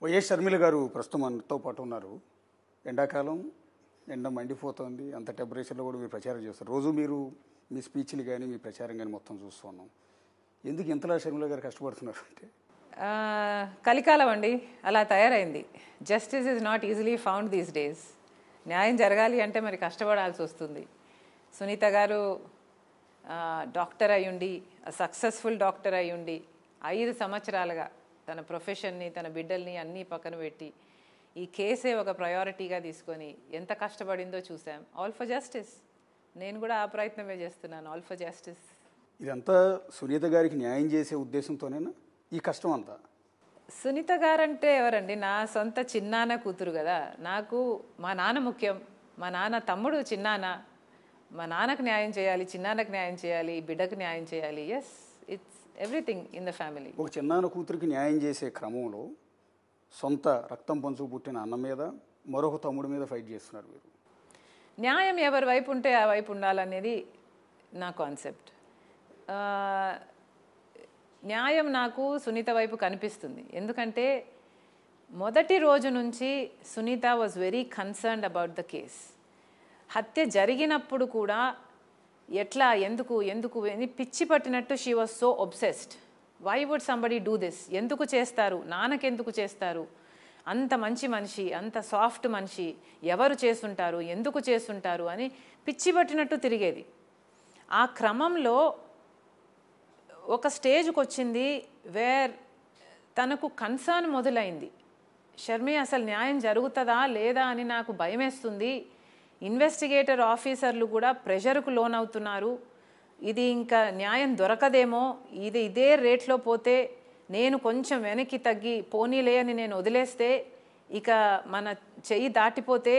YS Sharmila గారు ప్రస్తుతం మనతో పాటు ఉన్నారు. ఎండాకాలం ఎండ మండిపోతుంది, అంత టెంపరేచర్లో కూడా మీరు ప్రచారం చేస్తారు. రోజు మీరు మీ స్పీచ్లు కానీ మీ ప్రచారం కానీ మొత్తం చూస్తున్నాం. ఎందుకు ఇంతలా షర్మిల గారు కష్టపడుతున్నారు అంటే కలికాలం అండి, అలా తయారైంది. Justice is not easily found these days. న్యాయం జరగాలి అంటే మరి కష్టపడాల్సి వస్తుంది. సునీత గారు డాక్టర్ అయ్యుండి, సక్సెస్ఫుల్ డాక్టర్ అయ్యుండి 5 సంవత్సరాలుగా తన ప్రొఫెషన్ని, తన బిడ్డల్ని అన్నీ పక్కన పెట్టి ఈ కేసే ఒక ప్రయారిటీగా తీసుకొని ఎంత కష్టపడిందో చూసాం. All for justice. నేను కూడా ఆ ప్రయత్నమే చేస్తున్నాను, ఆల్ ఫర్ జస్టిస్. ఇదంతా సునీత గారికి న్యాయం చేసే ఉద్దేశంతోనేనా ఈ కష్టం అంతా? సునీత గారంటే ఎవరండి? నా సొంత చిన్నాన్న కూతురు కదా. నాకు మా నాన్న ముఖ్యం. మా నాన్న తమ్ముడు చిన్నాన్న. మా నాన్నకు న్యాయం చేయాలి, చిన్నాన్నకు న్యాయం చేయాలి, బిడ్డకు న్యాయం చేయాలి. Yes, it's everything in the family. ఒక చిన్నాన్న కూతురికి న్యాయం చేసే క్రమంలో సొంత రక్తం పంచుకు పుట్టిన అన్న మీద మరొక తమ్ముడి మీద ఫైట్ చేస్తున్నారు మీరు. న్యాయం ఎవరి వైపు ఉంటే ఆ వైపు ఉండాలనేది నా కాన్సెప్ట్. న్యాయం నాకు సునీత వైపు కనిపిస్తుంది. ఎందుకంటే మొదటి రోజు నుంచి Sunitha was very concerned about the case. హత్య జరిగినప్పుడు కూడా ఎట్లా, ఎందుకు ఎందుకు పిచ్చి పట్టినట్టు she was so obsessed. Why would somebody do this? ఎందుకు చేస్తారు, నాన్నకెందుకు చేస్తారు? అంత మంచి మనిషి, అంత సాఫ్ట్ మనిషి, ఎవరు చేస్తుంటారు, ఎందుకు చేస్తుంటారు అని పిచ్చి పట్టినట్టు తిరిగేది. ఆ క్రమంలో ఒక స్టేజ్కి వచ్చింది వేర్ తనకు కన్సర్న్ మొదలైంది. షర్మి, అసలు న్యాయం జరుగుతుందా లేదా అని నాకు భయమేస్తుంది. ఇన్వెస్టిగేటర్ ఆఫీసర్లు కూడా ప్రెషర్కు లోనవుతున్నారు. ఇది ఇంకా న్యాయం దొరకదేమో, ఇదే రేట్లో పోతే నేను కొంచెం వెనక్కి తగ్గి పోనీలే అని నేను వదిలేస్తే ఇక మన చెయ్యి దాటిపోతే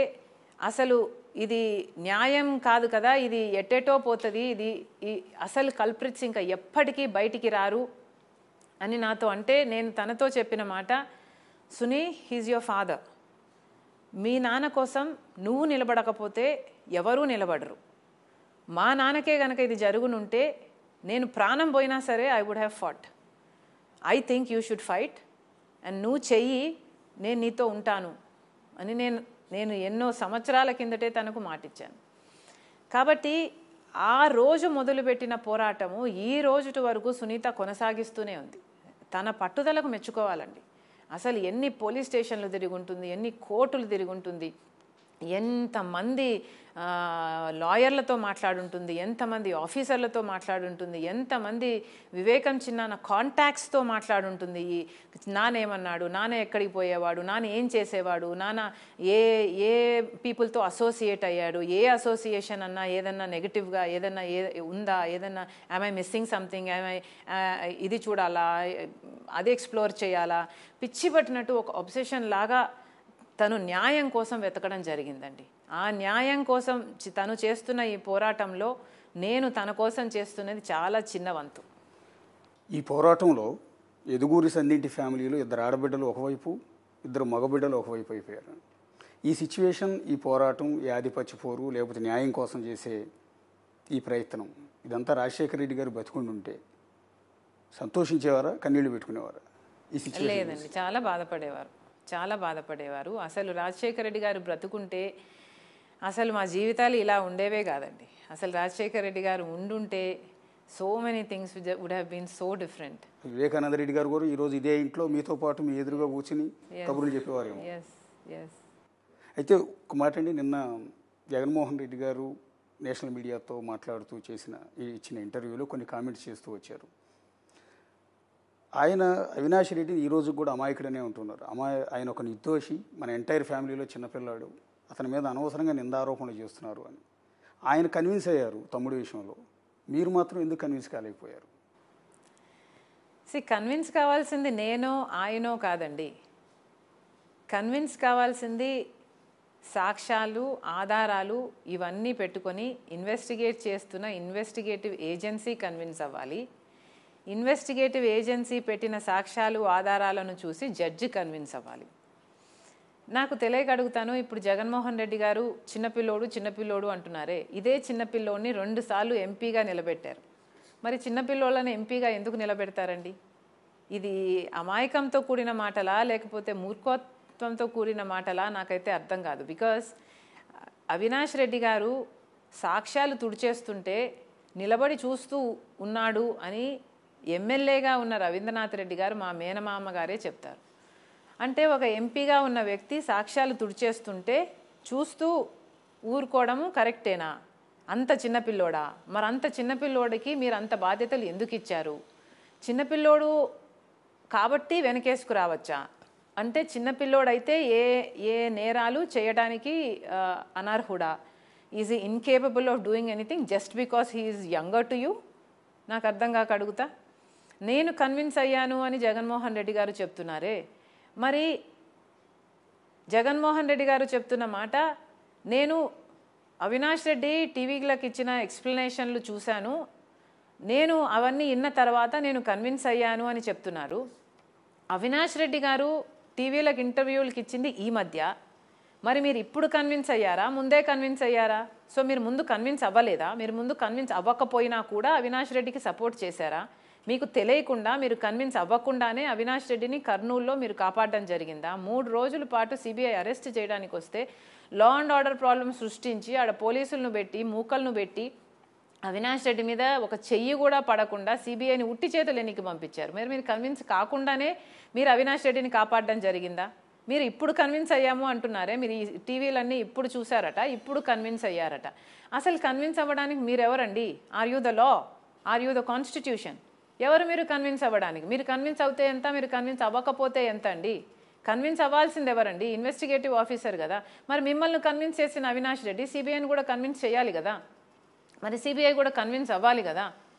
అసలు ఇది న్యాయం కాదు కదా, ఇది ఎట్టేటో పోతుంది, ఇది అసలు కల్ప్రిట్స్ ఇంకా ఎప్పటికీ బయటికి రారు అని నాతో అంటే, నేను తనతో చెప్పిన మాట, సునీ, హీజ్ యువర్ ఫాదర్. మీ నాన్న కోసం నువ్వు నిలబడకపోతే ఎవరూ నిలబడరు. మా నాన్నకే కనుక ఇది జరుగునుంటే నేను ప్రాణం పోయినా సరే I would have fought. I think you should fight and నువ్వు చెయ్యి, నేను నీతో ఉంటాను అని నేను ఎన్నో సంవత్సరాల కిందటే తనకు మాటిచ్చాను. కాబట్టి ఆ రోజు మొదలుపెట్టిన పోరాటము ఈ రోజు వరకు సునీత కొనసాగిస్తూనే ఉంది. తన పట్టుదలకు మెచ్చుకోవాలండి. అసలు ఎన్ని పోలీస్ స్టేషన్లు తిరిగి ఉంటుంది, ఎన్ని కోర్టులు తిరిగి ఉంటుంది, ఎంతమంది లాయర్లతో మాట్లాడుంటుంది, ఎంతమంది ఆఫీసర్లతో మాట్లాడుంటుంది, ఎంతమంది వివేకం చిన్న కాంటాక్ట్స్తో మాట్లాడుంటుంది. ఈ నానేమన్నాడు, నాన్న ఎక్కడికి పోయేవాడు, నాన్న ఏం చేసేవాడు, నాన్న ఏ పీపుల్తో అసోసియేట్ అయ్యాడు, ఏ అసోసియేషన్ అన్నా ఏదన్నా నెగిటివ్గా ఏదన్నా ఉందా, ఏదన్నా ఐ మిస్సింగ్ సంథింగ్, ఇది చూడాలా, అది ఎక్స్ప్లోర్ చేయాలా, పిచ్చి పట్టినట్టు ఒక అబ్సెషన్ లాగా తను న్యాయం కోసం వెతకడం జరిగిందండి. ఆ న్యాయం కోసం తను చేస్తున్న ఈ పోరాటంలో నేను తన కోసం చేస్తున్నది చాలా చిన్న వంతు. ఈ పోరాటంలో ఎదుగూరి సందింటి ఫ్యామిలీలో 2 ఆడబిడ్డలు ఒకవైపు, 2 మగబిడ్డలు ఒకవైపు అయిపోయారు. ఈ సిచ్యువేషన్, ఈ పోరాటం, ఈ ఆధిపత్య పోరు, లేకపోతే న్యాయం కోసం చేసే ఈ ప్రయత్నం, ఇదంతా రాజశేఖర రెడ్డి గారు బతుకుంటుంటే సంతోషించేవారా, కన్నీళ్లు పెట్టుకునేవారా? ఈ సిచ్యువేషన్ లేదండి, చాలా బాధపడేవారు. అసలు రాజశేఖర రెడ్డి గారు బ్రతుకుంటే అసలు మా జీవితాలు ఇలా ఉండేవే కాదండి. అసలు రాజశేఖర రెడ్డి గారు ఉండుంటే so many things would have been so different. Vivekananda Reddy garu కూడా ఈరోజు ఇదే ఇంట్లో మీతో పాటు మీ ఎదురుగా కూర్చుని కబుర్లు చెప్పేవారు. అయితే ఒక మాట అండి, నిన్న జగన్మోహన్ రెడ్డి గారు నేషనల్ మీడియాతో మాట్లాడుతూ ఇచ్చిన ఇంటర్వ్యూలో కొన్ని కామెంట్స్ చేస్తూ వచ్చారు. ఆయన అవినాష్ రెడ్డిని ఈరోజు కూడా అమాయకుడనే ఉంటున్నారు. ఆయన ఒక నిర్దోషి, మన ఎంటైర్ ఫ్యామిలీలో చిన్నపిల్లాడు, అతని మీద అనవసరంగా నిందారోపణలు చేస్తున్నారు అని ఆయన కన్విన్స్ అయ్యారు తమ్ముడి విషయంలో. మీరు మాత్రం ఎందుకు కన్విన్స్ కాలేకపోయారు? కన్విన్స్ కావాల్సింది నేనో ఆయనో కాదండి. కన్విన్స్ కావాల్సింది సాక్ష్యాలు, ఆధారాలు ఇవన్నీ పెట్టుకొని ఇన్వెస్టిగేట్ చేస్తున్న ఇన్వెస్టిగేటివ్ ఏజెన్సీ కన్విన్స్ అవ్వాలి. ఇన్వెస్టిగేటివ్ ఏజెన్సీ పెట్టిన సాక్ష్యాలు, ఆధారాలను చూసి జడ్జి కన్విన్స్ అవ్వాలి. నాకు తెలియక అడుగుతాను, ఇప్పుడు జగన్మోహన్ రెడ్డి గారు చిన్నపిల్లోడు అంటున్నారే, ఇదే చిన్నపిల్లోడిని 2 సార్లు ఎంపీగా నిలబెట్టారు. మరి చిన్నపిల్లోళ్ళని ఎంపీగా ఎందుకు నిలబెడతారండి? ఇది అమాయకంతో కూడిన మాటలా లేకపోతే మూర్ఖత్వంతో కూడిన మాటలా నాకైతే అర్థం కాదు. బికాస్ అవినాష్ రెడ్డి గారు సాక్ష్యాలు తుడిచేస్తుంటే నిలబడి చూస్తూ ఉన్నాడు అని ఎమ్మెల్యేగా ఉన్న రవీంద్రనాథ్ రెడ్డి గారు మా మేనమామ గారే చెప్తారు. అంటే ఒక ఎంపీగా ఉన్న వ్యక్తి సాక్ష్యాలు తుడిచేస్తుంటే చూస్తూ ఊరుకోవడము కరెక్టేనా? అంత చిన్నపిల్లోడా? మరి అంత చిన్నపిల్లోడికి మీరు అంత బాధ్యతలు ఎందుకు ఇచ్చారు? చిన్నపిల్లోడు కాబట్టి వెనకేసుకురావచ్చా? అంటే చిన్నపిల్లోడైతే ఏ నేరాలు చేయడానికి అనర్హుడా? ఈజ్ ఈ incapable of doing anything just because he is younger to you? నాకు అర్థం కాక అడుగుతా. నేను కన్విన్స్ అయ్యాను అని జగన్మోహన్ రెడ్డి గారు చెప్తున్నారే, మరి జగన్మోహన్ రెడ్డి గారు చెప్తున్న మాట, నేను అవినాష్ రెడ్డి టీవీలకు ఇచ్చిన ఎక్స్ప్లెనేషన్లు చూశాను, నేను అవన్నీ విన్న తర్వాత నేను కన్విన్స్ అయ్యాను అని చెప్తున్నారు. అవినాష్ రెడ్డి గారు టీవీలకు ఇంటర్వ్యూలకు ఇచ్చింది ఈ మధ్య. మరి మీరు ఇప్పుడు కన్విన్స్ అయ్యారా, ముందే కన్విన్స్ అయ్యారా? సో మీరు ముందు కన్విన్స్ అవ్వలేదా? మీరు ముందు కన్విన్స్ అవ్వకపోయినా కూడా అవినాష్ రెడ్డికి సపోర్ట్ చేశారా? మీకు తెలియకుండా, మీరు కన్విన్స్ అవ్వకుండానే అవినాష్ రెడ్డిని కర్నూలులో మీరు కాపాడడం జరిగిందా? 3 రోజుల పాటు సిబిఐ అరెస్ట్ చేయడానికి వస్తే లా అండ్ ఆర్డర్ ప్రాబ్లం సృష్టించి ఆడ పోలీసులను పెట్టి మూకలను పెట్టి అవినాష్ రెడ్డి మీద ఒక చెయ్యి కూడా పడకుండా సిబిఐని ఉట్టి చేతులు ఎన్నికి పంపించారు. మీరు కన్విన్స్ కాకుండానే మీరు అవినాష్ రెడ్డిని కాపాడడం జరిగిందా? మీరు ఇప్పుడు కన్విన్స్ అయ్యాము అంటున్నారే, మీరు ఈ టీవీలన్నీ ఇప్పుడు చూసారట, ఇప్పుడు కన్విన్స్ అయ్యారట. అసలు కన్విన్స్ అవ్వడానికి మీరెవరండి? Are you the law? Are you the constitution? ఎవరు మీరు కన్విన్స్ అవ్వడానికి? మీరు కన్విన్స్ అవుతే ఎంత, మీరు కన్విన్స్ అవ్వకపోతే ఎంత అండి? కన్విన్స్ అవ్వాల్సింది ఎవరండి? ఇన్వెస్టిగేటివ్ ఆఫీసర్ కదా. మరి మిమ్మల్ని కన్విన్స్ చేసిన అవినాష్ రెడ్డి సిబిఐని కూడా కన్విన్స్ చేయాలి కదా. మరి సిబిఐ కూడా కన్విన్స్ అవ్వాలి కదా.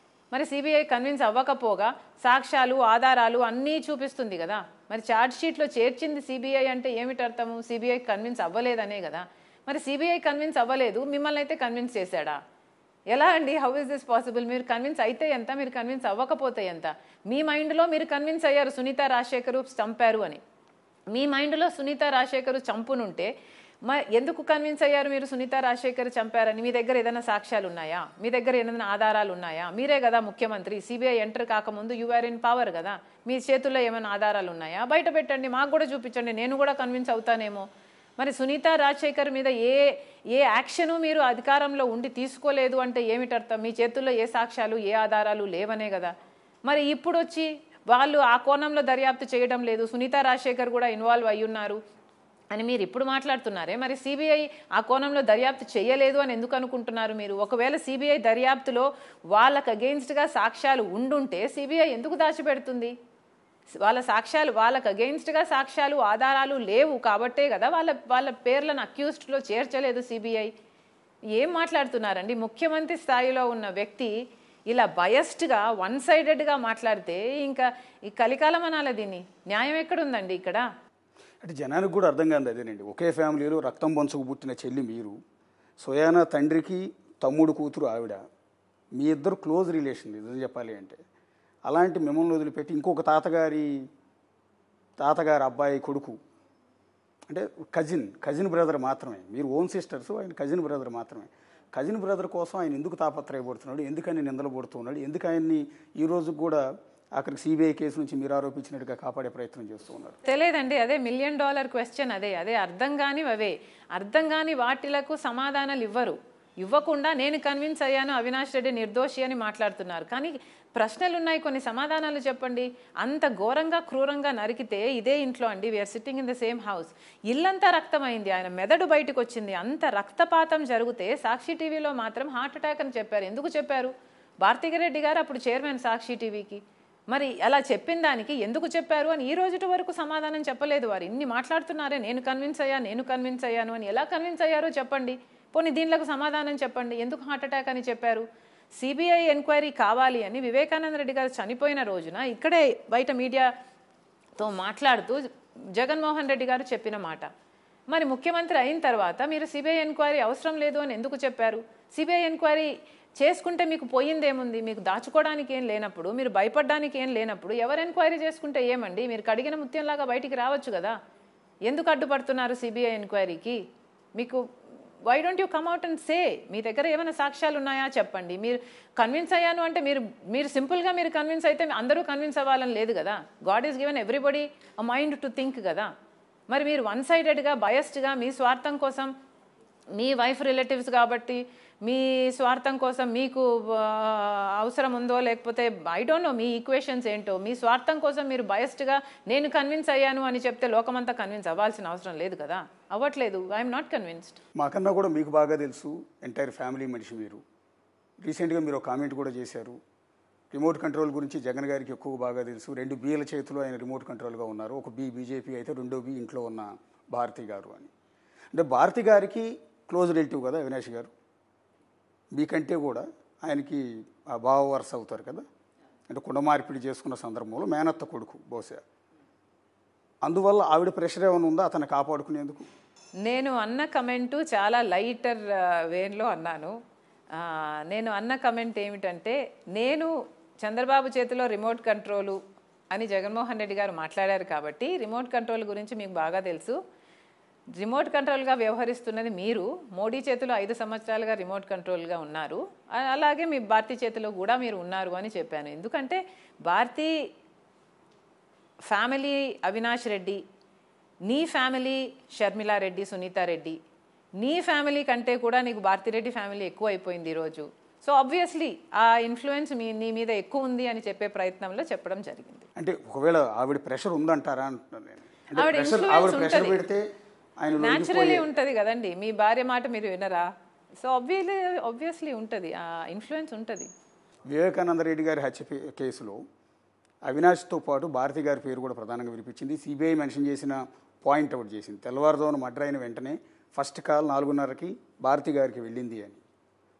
మరి సిబిఐ కన్విన్స్ అవ్వకపోగా సాక్ష్యాలు ఆధారాలు అన్నీ చూపిస్తుంది కదా. మరి ఛార్జ్ షీట్లో చేర్చింది సిబిఐ అంటే ఏమిటి అర్థము? సిబిఐ కన్విన్స్ అవ్వలేదనే కదా. మరి సిబిఐ కన్విన్స్ అవ్వలేదు, మిమ్మల్ని అయితే కన్విన్స్ చేశాడా? ఎలా అండి? How is this possible? మీరు కన్విన్స్ అయితే ఎంత, మీరు కన్విన్స్ అవ్వకపోతే ఎంత? మీ మైండ్లో మీరు కన్విన్స్ అయ్యారు సునీత రాజశేఖర్ చంపారు అని. మీ మైండ్లో సునీత రాజశేఖర్ చంపునుంటే ఎందుకు కన్విన్స్ అయ్యారు మీరు సునీత రాజశేఖర్ చంపారని? మీ దగ్గర ఏదైనా సాక్ష్యాలు ఉన్నాయా? మీ దగ్గర ఏదైనా ఆధారాలు ఉన్నాయా? మీరే కదా ముఖ్యమంత్రి. సిబిఐ ఎంటర్ కాకముందు యు ఆర్ ఇన్ పవర్ కదా. మీ చేతుల్లో ఏమైనా ఆధారాలు ఉన్నాయా? బయట పెట్టండి, మాకు కూడా చూపించండి, నేను కూడా కన్విన్స్ అవుతానేమో. మరి సునీత రాజశేఖర్ మీద ఏ యాక్షను మీరు అధికారంలో ఉండి తీసుకోలేదు అంటే ఏమిటి అర్థం? మీ చేతుల్లో ఏ సాక్ష్యాలు ఏ ఆధారాలు లేవనే కదా. మరి ఇప్పుడు వచ్చి వాళ్ళు ఆ కోణంలో దర్యాప్తు చేయడం లేదు, సునీత రాజశేఖర్ కూడా ఇన్వాల్వ్ అయ్యున్నారు అని మీరు ఇప్పుడు మాట్లాడుతున్నారే. మరి సిబిఐ ఆ కోణంలో దర్యాప్తు చేయలేదు అని ఎందుకు అనుకుంటున్నారు మీరు? ఒకవేళ సిబిఐ దర్యాప్తులో వాళ్ళకు అగెయిన్స్ట్గా సాక్ష్యాలు ఉండుంటే సిబిఐ ఎందుకు దాచిపెడుతుంది? వాళ్ళకు అగెయిన్స్ట్గా సాక్ష్యాలు ఆధారాలు లేవు కాబట్టే కదా వాళ్ళ పేర్లను అక్యూజ్డ్లో చేర్చలేదు సిబిఐ. ఏం మాట్లాడుతున్నారండి? ముఖ్యమంత్రి స్థాయిలో ఉన్న వ్యక్తి ఇలా బయస్డ్గా వన్ సైడెడ్గా మాట్లాడితే ఇంకా ఈ కలికాలం అనాలి. దీన్ని న్యాయం ఎక్కడుందండి ఇక్కడ? అంటే జనానికి కూడా అర్థం కాదు అదేనండి. ఒకే ఫ్యామిలీలో రక్తం పంచుకు పుట్టిన చెల్లి మీరు, స్వయాన తండ్రికి తమ్ముడు కూతురు ఆవిడ, మీ ఇద్దరు క్లోజ్ రిలేషన్ నిజం చెప్పాలి అంటే. అలాంటి మిమ్మల్ని వదిలిపెట్టి ఇంకొక తాతగారి అబ్బాయి కొడుకు, అంటే కజిన్ బ్రదర్ మాత్రమే, మీరు ఓన్ సిస్టర్స్, ఆయన కజిన్ బ్రదర్ మాత్రమే. కజిన్ బ్రదర్ కోసం ఆయన ఎందుకు తాపత్రయపడుతున్నాడు? ఎందుకు ఆయన నిందలు పడుతున్నాడు? ఎందుకు ఆయన్ని ఈ రోజు కూడా అక్కడికి సిబిఐ కేసు నుంచి మీరు ఆరోపించినట్టుగా కాపాడే ప్రయత్నం చేస్తూ ఉన్నారు? తెలియదండి. అదే $1 million క్వశ్చన్. అదే అర్థం కాని వాటిలకు సమాధానాలు ఇవ్వకుండా నేను కన్విన్స్ అయ్యాను అవినాష్ రెడ్డి నిర్దోషి అని మాట్లాడుతున్నారు. కానీ ప్రశ్నలు ఉన్నాయి, కొన్ని సమాధానాలు చెప్పండి. అంత ఘోరంగా క్రూరంగా నరికితే ఇదే ఇంట్లో అండి, we're sitting in the same house, ఇల్లంతా రక్తమైంది, ఆయన మెదడు బయటకు వచ్చింది, అంత రక్తపాతం జరిగితే సాక్షి టీవీలో మాత్రం హార్ట్ అటాక్ అని చెప్పారు. ఎందుకు చెప్పారు? భారతిరెడ్డి గారు అప్పుడు చైర్మన్ సాక్షి టీవీకి. మరి అలా చెప్పిన దానికి ఎందుకు చెప్పారు అని ఈ రోజు వరకు సమాధానం చెప్పలేదు వారు. ఇన్ని మాట్లాడుతున్నారే నేను కన్విన్స్ అయ్యాను అని. ఎలా కన్విన్స్ అయ్యారో చెప్పండి. పోనీ దీనిలకు సమాధానం చెప్పండి. ఎందుకు హార్ట్ అటాక్ అని చెప్పారు? సిబిఐ ఎంక్వైరీ కావాలి అని వివేకానంద రెడ్డి గారు చనిపోయిన రోజున ఇక్కడే బయట మీడియాతో మాట్లాడుతూ జగన్మోహన్ రెడ్డి గారు చెప్పిన మాట. మరి ముఖ్యమంత్రి అయిన తర్వాత మీరు సిబిఐ ఎంక్వైరీ అవసరం లేదు అని ఎందుకు చెప్పారు? సిబిఐ ఎంక్వైరీ చేసుకుంటే మీకు పోయిందేముంది? మీకు దాచుకోవడానికి ఏం లేనప్పుడు, మీరు భయపడడానికి ఏం లేనప్పుడు ఎవరు ఎంక్వైరీ చేసుకుంటే ఏమండి? మీరు కడిగిన ముత్యంలాగా బయటికి రావచ్చు కదా. ఎందుకు అడ్డుపడుతున్నారు సిబిఐ ఎంక్వైరీకి? మీకు why don't you come out and say? మీ దగ్గర ఏమైనా సాక్ష్యాలు ఉన్నాయా చెప్పండి. మీరు కన్విన్స్ అయ్యాను అంటే మీరు సింపుల్గా మీరు కన్విన్స్ అయితే అందరూ కన్విన్స్ అవ్వాలని లేదు కదా. God is given everybody a mind to think కదా. మరి మీరు వన్ సైడెడ్గా బయస్డ్గా మీ స్వార్థం కోసం, మీ వైఫ్ రిలేటివ్స్ కాబట్టి మీ స్వార్థం కోసం మీకు అవసరం ఉందో లేకపోతే I don't know me equations ఏంటో, మీ స్వార్థం కోసం మీరు బయస్డ్గా నేను కన్విన్స్ అయ్యాను అని చెప్తే లోకమంతా కన్విన్స్ అవ్వాల్సిన అవసరం లేదు కదా. అవ్వట్లేదు. I'm not convinced. మాకన్నా కూడా మీకు బాగా తెలుసు, ఎంటైర్ ఫ్యామిలీ మనిషి మీరు. రీసెంట్గా మీరు ఒక కామెంట్ కూడా చేశారు, రిమోట్ కంట్రోల్ గురించి జగన్ గారికి ఎక్కువ బాగా తెలుసు, 2 బీల చేతిలో ఆయన రిమోట్ కంట్రోల్గా ఉన్నారు, ఒక బీ బీజేపీ అయితే 2 బీ ఇంట్లో ఉన్న భారతి గారు అని. అంటే భారతి గారికి క్లోజ్ రిలేటివ్ కదా అవినాష్ గారు, మీకంటే కూడా ఆయనకి ఆ బావ వరుస అవుతారు కదా. అంటే కుండ మార్పిడి చేసుకున్న సందర్భంలో మేనత్త కొడుకు బహుశా. అందువల్ల ఆవిడ ప్రెషర్ ఏమైనా ఉందా అతను కాపాడుకునేందుకు? నేను అన్న కమెంటు చాలా లైటర్ వేలో అన్నాను. నేను అన్న కమెంట్ ఏమిటంటే, నేను చంద్రబాబు చేతిలో రిమోట్ కంట్రోలు అని జగన్మోహన్ రెడ్డి గారు మాట్లాడారు కాబట్టి రిమోట్ కంట్రోల్ గురించి మీకు బాగా తెలుసు. రిమోట్ కంట్రోల్గా వ్యవహరిస్తున్నది మీరు. మోడీ చేతిలో 5 సంవత్సరాలుగా రిమోట్ కంట్రోల్గా ఉన్నారు, అలాగే మీ భారతీ చేతిలో కూడా మీరు ఉన్నారు అని చెప్పాను. ఎందుకంటే భారతీ ఫ్యామిలీ అవినాష్ రెడ్డి, నీ ఫ్యామిలీ షర్మిలారెడ్డి, సునీతారెడ్డి, నీ ఫ్యామిలీ కంటే కూడా నీకు భారతిరెడ్డి ఫ్యామిలీ ఎక్కువ అయిపోయింది ఈరోజు. సో ఆబ్వియస్లీ ఆ ఇన్ఫ్లుయెన్స్ నీ మీద ఎక్కువ ఉంది అని చెప్పే ప్రయత్నంలో చెప్పడం జరిగింది. అంటే ఒకవేళ ఆవిడ ప్రెషర్ ఉందంటారా అంటున్నాను నేను. ఆవిడ ఇన్ఫ్లుయెన్స్ ఉంటుంది, ఆయన న్యాచురలీ ఉంటుంది కదండి. మీ భార్య మాట మీరు వినరా? సో ఆబ్వియస్లీ ఉంటుంది, ఆ ఇన్ఫ్లుయెన్స్ ఉంటుంది. వివేకానంద రెడ్డి గారి హత్య కేసులో అవినాష్తో పాటు భారతి గారి పేరు కూడా ప్రధానంగా వినిపించింది. సిబిఐ మెన్షన్ చేసిన పాయింట్ అవుట్ చేసింది, తెల్లవారుజామున మర్డర్ అయిన వెంటనే ఫస్ట్ కాల్ 4:30కి భారతి గారికి వెళ్ళింది అని.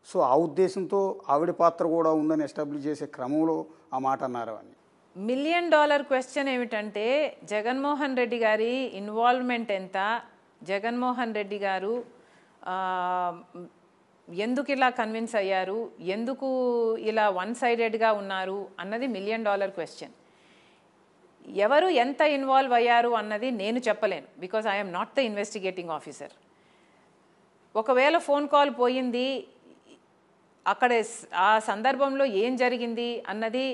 సో ఆ ఉద్దేశంతో ఆవిడ పాత్ర కూడా ఉందని ఎస్టాబ్లిష్ చేసే క్రమంలో ఆ మాట అన్నారు అని. $1 మిలియన్ క్వశ్చన్ ఏమిటంటే, జగన్మోహన్ రెడ్డి గారి ఇన్వాల్వ్మెంట్ ఎంత, జగన్మోహన్ రెడ్డి గారు ఎందుకు ఇలా కన్విన్స్ అయ్యారు, ఎందుకు ఇలా వన్ సైడెడ్గా ఉన్నారు అన్నది $1 మిలియన్ క్వశ్చన్. ఎవరు ఎంత ఇన్వాల్వ్ అయ్యారు అన్నది నేను చెప్పలేను, because I'm not the investigating officer. ఒకవేళ ఫోన్ కాల్ పోయింది, అక్కడ ఆ సందర్భంలో ఏం జరిగింది అన్నది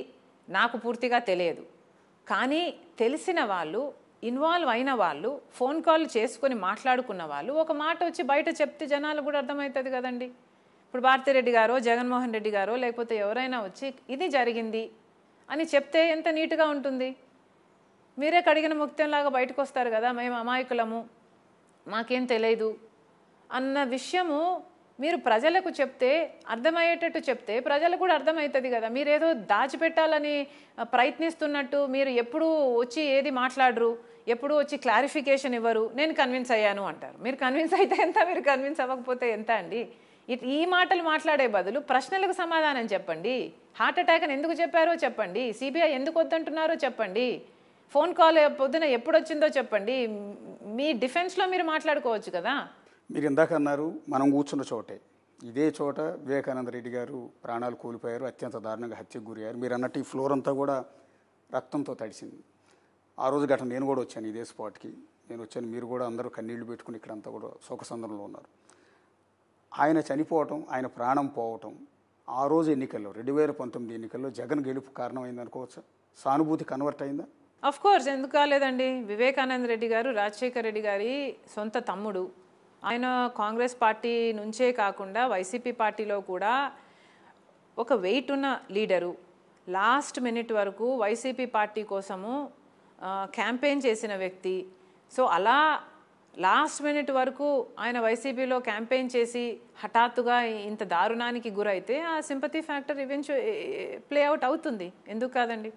నాకు పూర్తిగా తెలియదు. కానీ తెలిసిన వాళ్ళు, ఇన్వాల్వ్ అయిన వాళ్ళు, ఫోన్ కాల్ చేసుకొని మాట్లాడుకున్న వాళ్ళు ఒక మాట వచ్చి బయట చెప్తే జనాలు కూడా అర్థమవుతుంది కదండి. ఇప్పుడు భారతిరెడ్డి గారో జగన్మోహన్ రెడ్డి గారో లేకపోతే ఎవరైనా వచ్చి ఇది జరిగింది అని చెప్తే ఎంత నీట్గా ఉంటుంది. మీరే కడిగిన ముక్తంలాగా బయటకు వస్తారు కదా, మేము అమాయకులము, మాకేం తెలియదు అన్న విషయము మీరు ప్రజలకు చెప్తే, అర్థమయ్యేటట్టు చెప్తే ప్రజలకు కూడా అర్థమవుతుంది కదా. మీరేదో దాచిపెట్టాలని ప్రయత్నిస్తున్నట్టు మీరు ఎప్పుడు వచ్చి ఏది మాట్లాడరు, ఎప్పుడు వచ్చి క్లారిఫికేషన్ ఇవ్వరు. నేను కన్విన్స్ అయ్యాను అంటారు. మీరు కన్విన్స్ అయితే ఎంత, మీరు కన్విన్స్ అవ్వకపోతే ఎంత అండి? ఈ మాటలు మాట్లాడే బదులు ప్రశ్నలకు సమాధానం చెప్పండి. హార్ట్ అటాక్ అని ఎందుకు చెప్పారో చెప్పండి, సిబిఐ ఎందుకు వద్దంటున్నారో చెప్పండి, ఫోన్ కాల్ పొద్దున ఎప్పుడు వచ్చిందో చెప్పండి. మీ డిఫెన్స్లో మీరు మాట్లాడుకోవచ్చు కదా. మీరు ఇందాక అన్నారు మనం కూర్చున్న చోటే, ఇదే చోట వివేకానంద రెడ్డి గారు ప్రాణాలు కోల్పోయారు, అత్యంత దారుణంగా హత్యకు గురయ్యారు. మీరు అన్నట్టు ఈ ఫ్లోర్ అంతా కూడా రక్తంతో తడిసింది. ఆ రోజు ఘటన నేను కూడా వచ్చాను ఇదే స్పాట్కి. నేను వచ్చాను, మీరు కూడా అందరూ కన్నీళ్లు పెట్టుకుని ఇక్కడంతా కూడా శోకసంద్రంలో ఉన్నారు. ఆయన చనిపోవటం, ఆయన ప్రాణం పోవటం ఆ రోజు ఎన్నికల్లో 2019 ఎన్నికల్లో జగన్ గెలుపు కారణమైంది అనుకోవచ్చా? సానుభూతి కన్వర్ట్ అయిందా? అఫ్ కోర్స్, ఎందుకు కాలేదండి. వివేకానంద రెడ్డి గారు రాజశేఖర రెడ్డి గారి సొంత తమ్ముడు. ఆయన కాంగ్రెస్ పార్టీ నుంచే కాకుండా వైసీపీ పార్టీలో కూడా ఒక వెయిట్ ఉన్న లీడరు. లాస్ట్ మినిట్ వరకు వైసీపీ పార్టీ కోసము క్యాంపెయిన్ చేసిన వ్యక్తి. సో అలా లాస్ట్ మినిట్ వరకు ఆయన వైసీపీలో క్యాంపెయిన్ చేసి హఠాత్తుగా ఇంత దారుణానికి గురైతే ఆ సింపతి ఫ్యాక్టర్ ప్లే అవుట్ అవుతుంది, ఎందుకు కాదండి.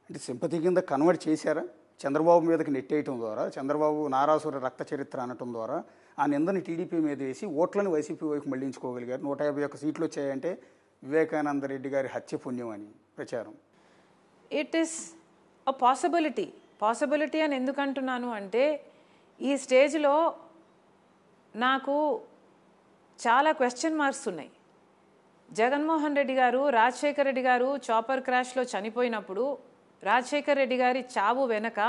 అంటే సింపతి కింద కన్వర్ట్ చేశారా? చంద్రబాబు మీదకి నెట్టేయటం ద్వారా, చంద్రబాబు నారాసుర రక్త చరిత్ర అనటం ద్వారా ఆ నిందని టీడీపీ మీద వేసి ఓట్లను వైసీపీ వైపు మళ్లించుకోగలిగారు. 151 సీట్లు వచ్చాయంటే వివేకానంద రెడ్డి గారి హత్య పుణ్యం అని ప్రచారం. ఇట్ ఈస్ అ పాసిబిలిటీ అని ఎందుకు అంటున్నాను అంటే, ఈ స్టేజ్లో నాకు చాలా క్వశ్చన్ మార్క్స్ ఉన్నాయి. జగన్మోహన్ రెడ్డి గారు, రాజశేఖర రెడ్డి గారు చాపర్ క్రాష్లో చనిపోయినప్పుడు రాజశేఖర రెడ్డి గారి చావు వెనక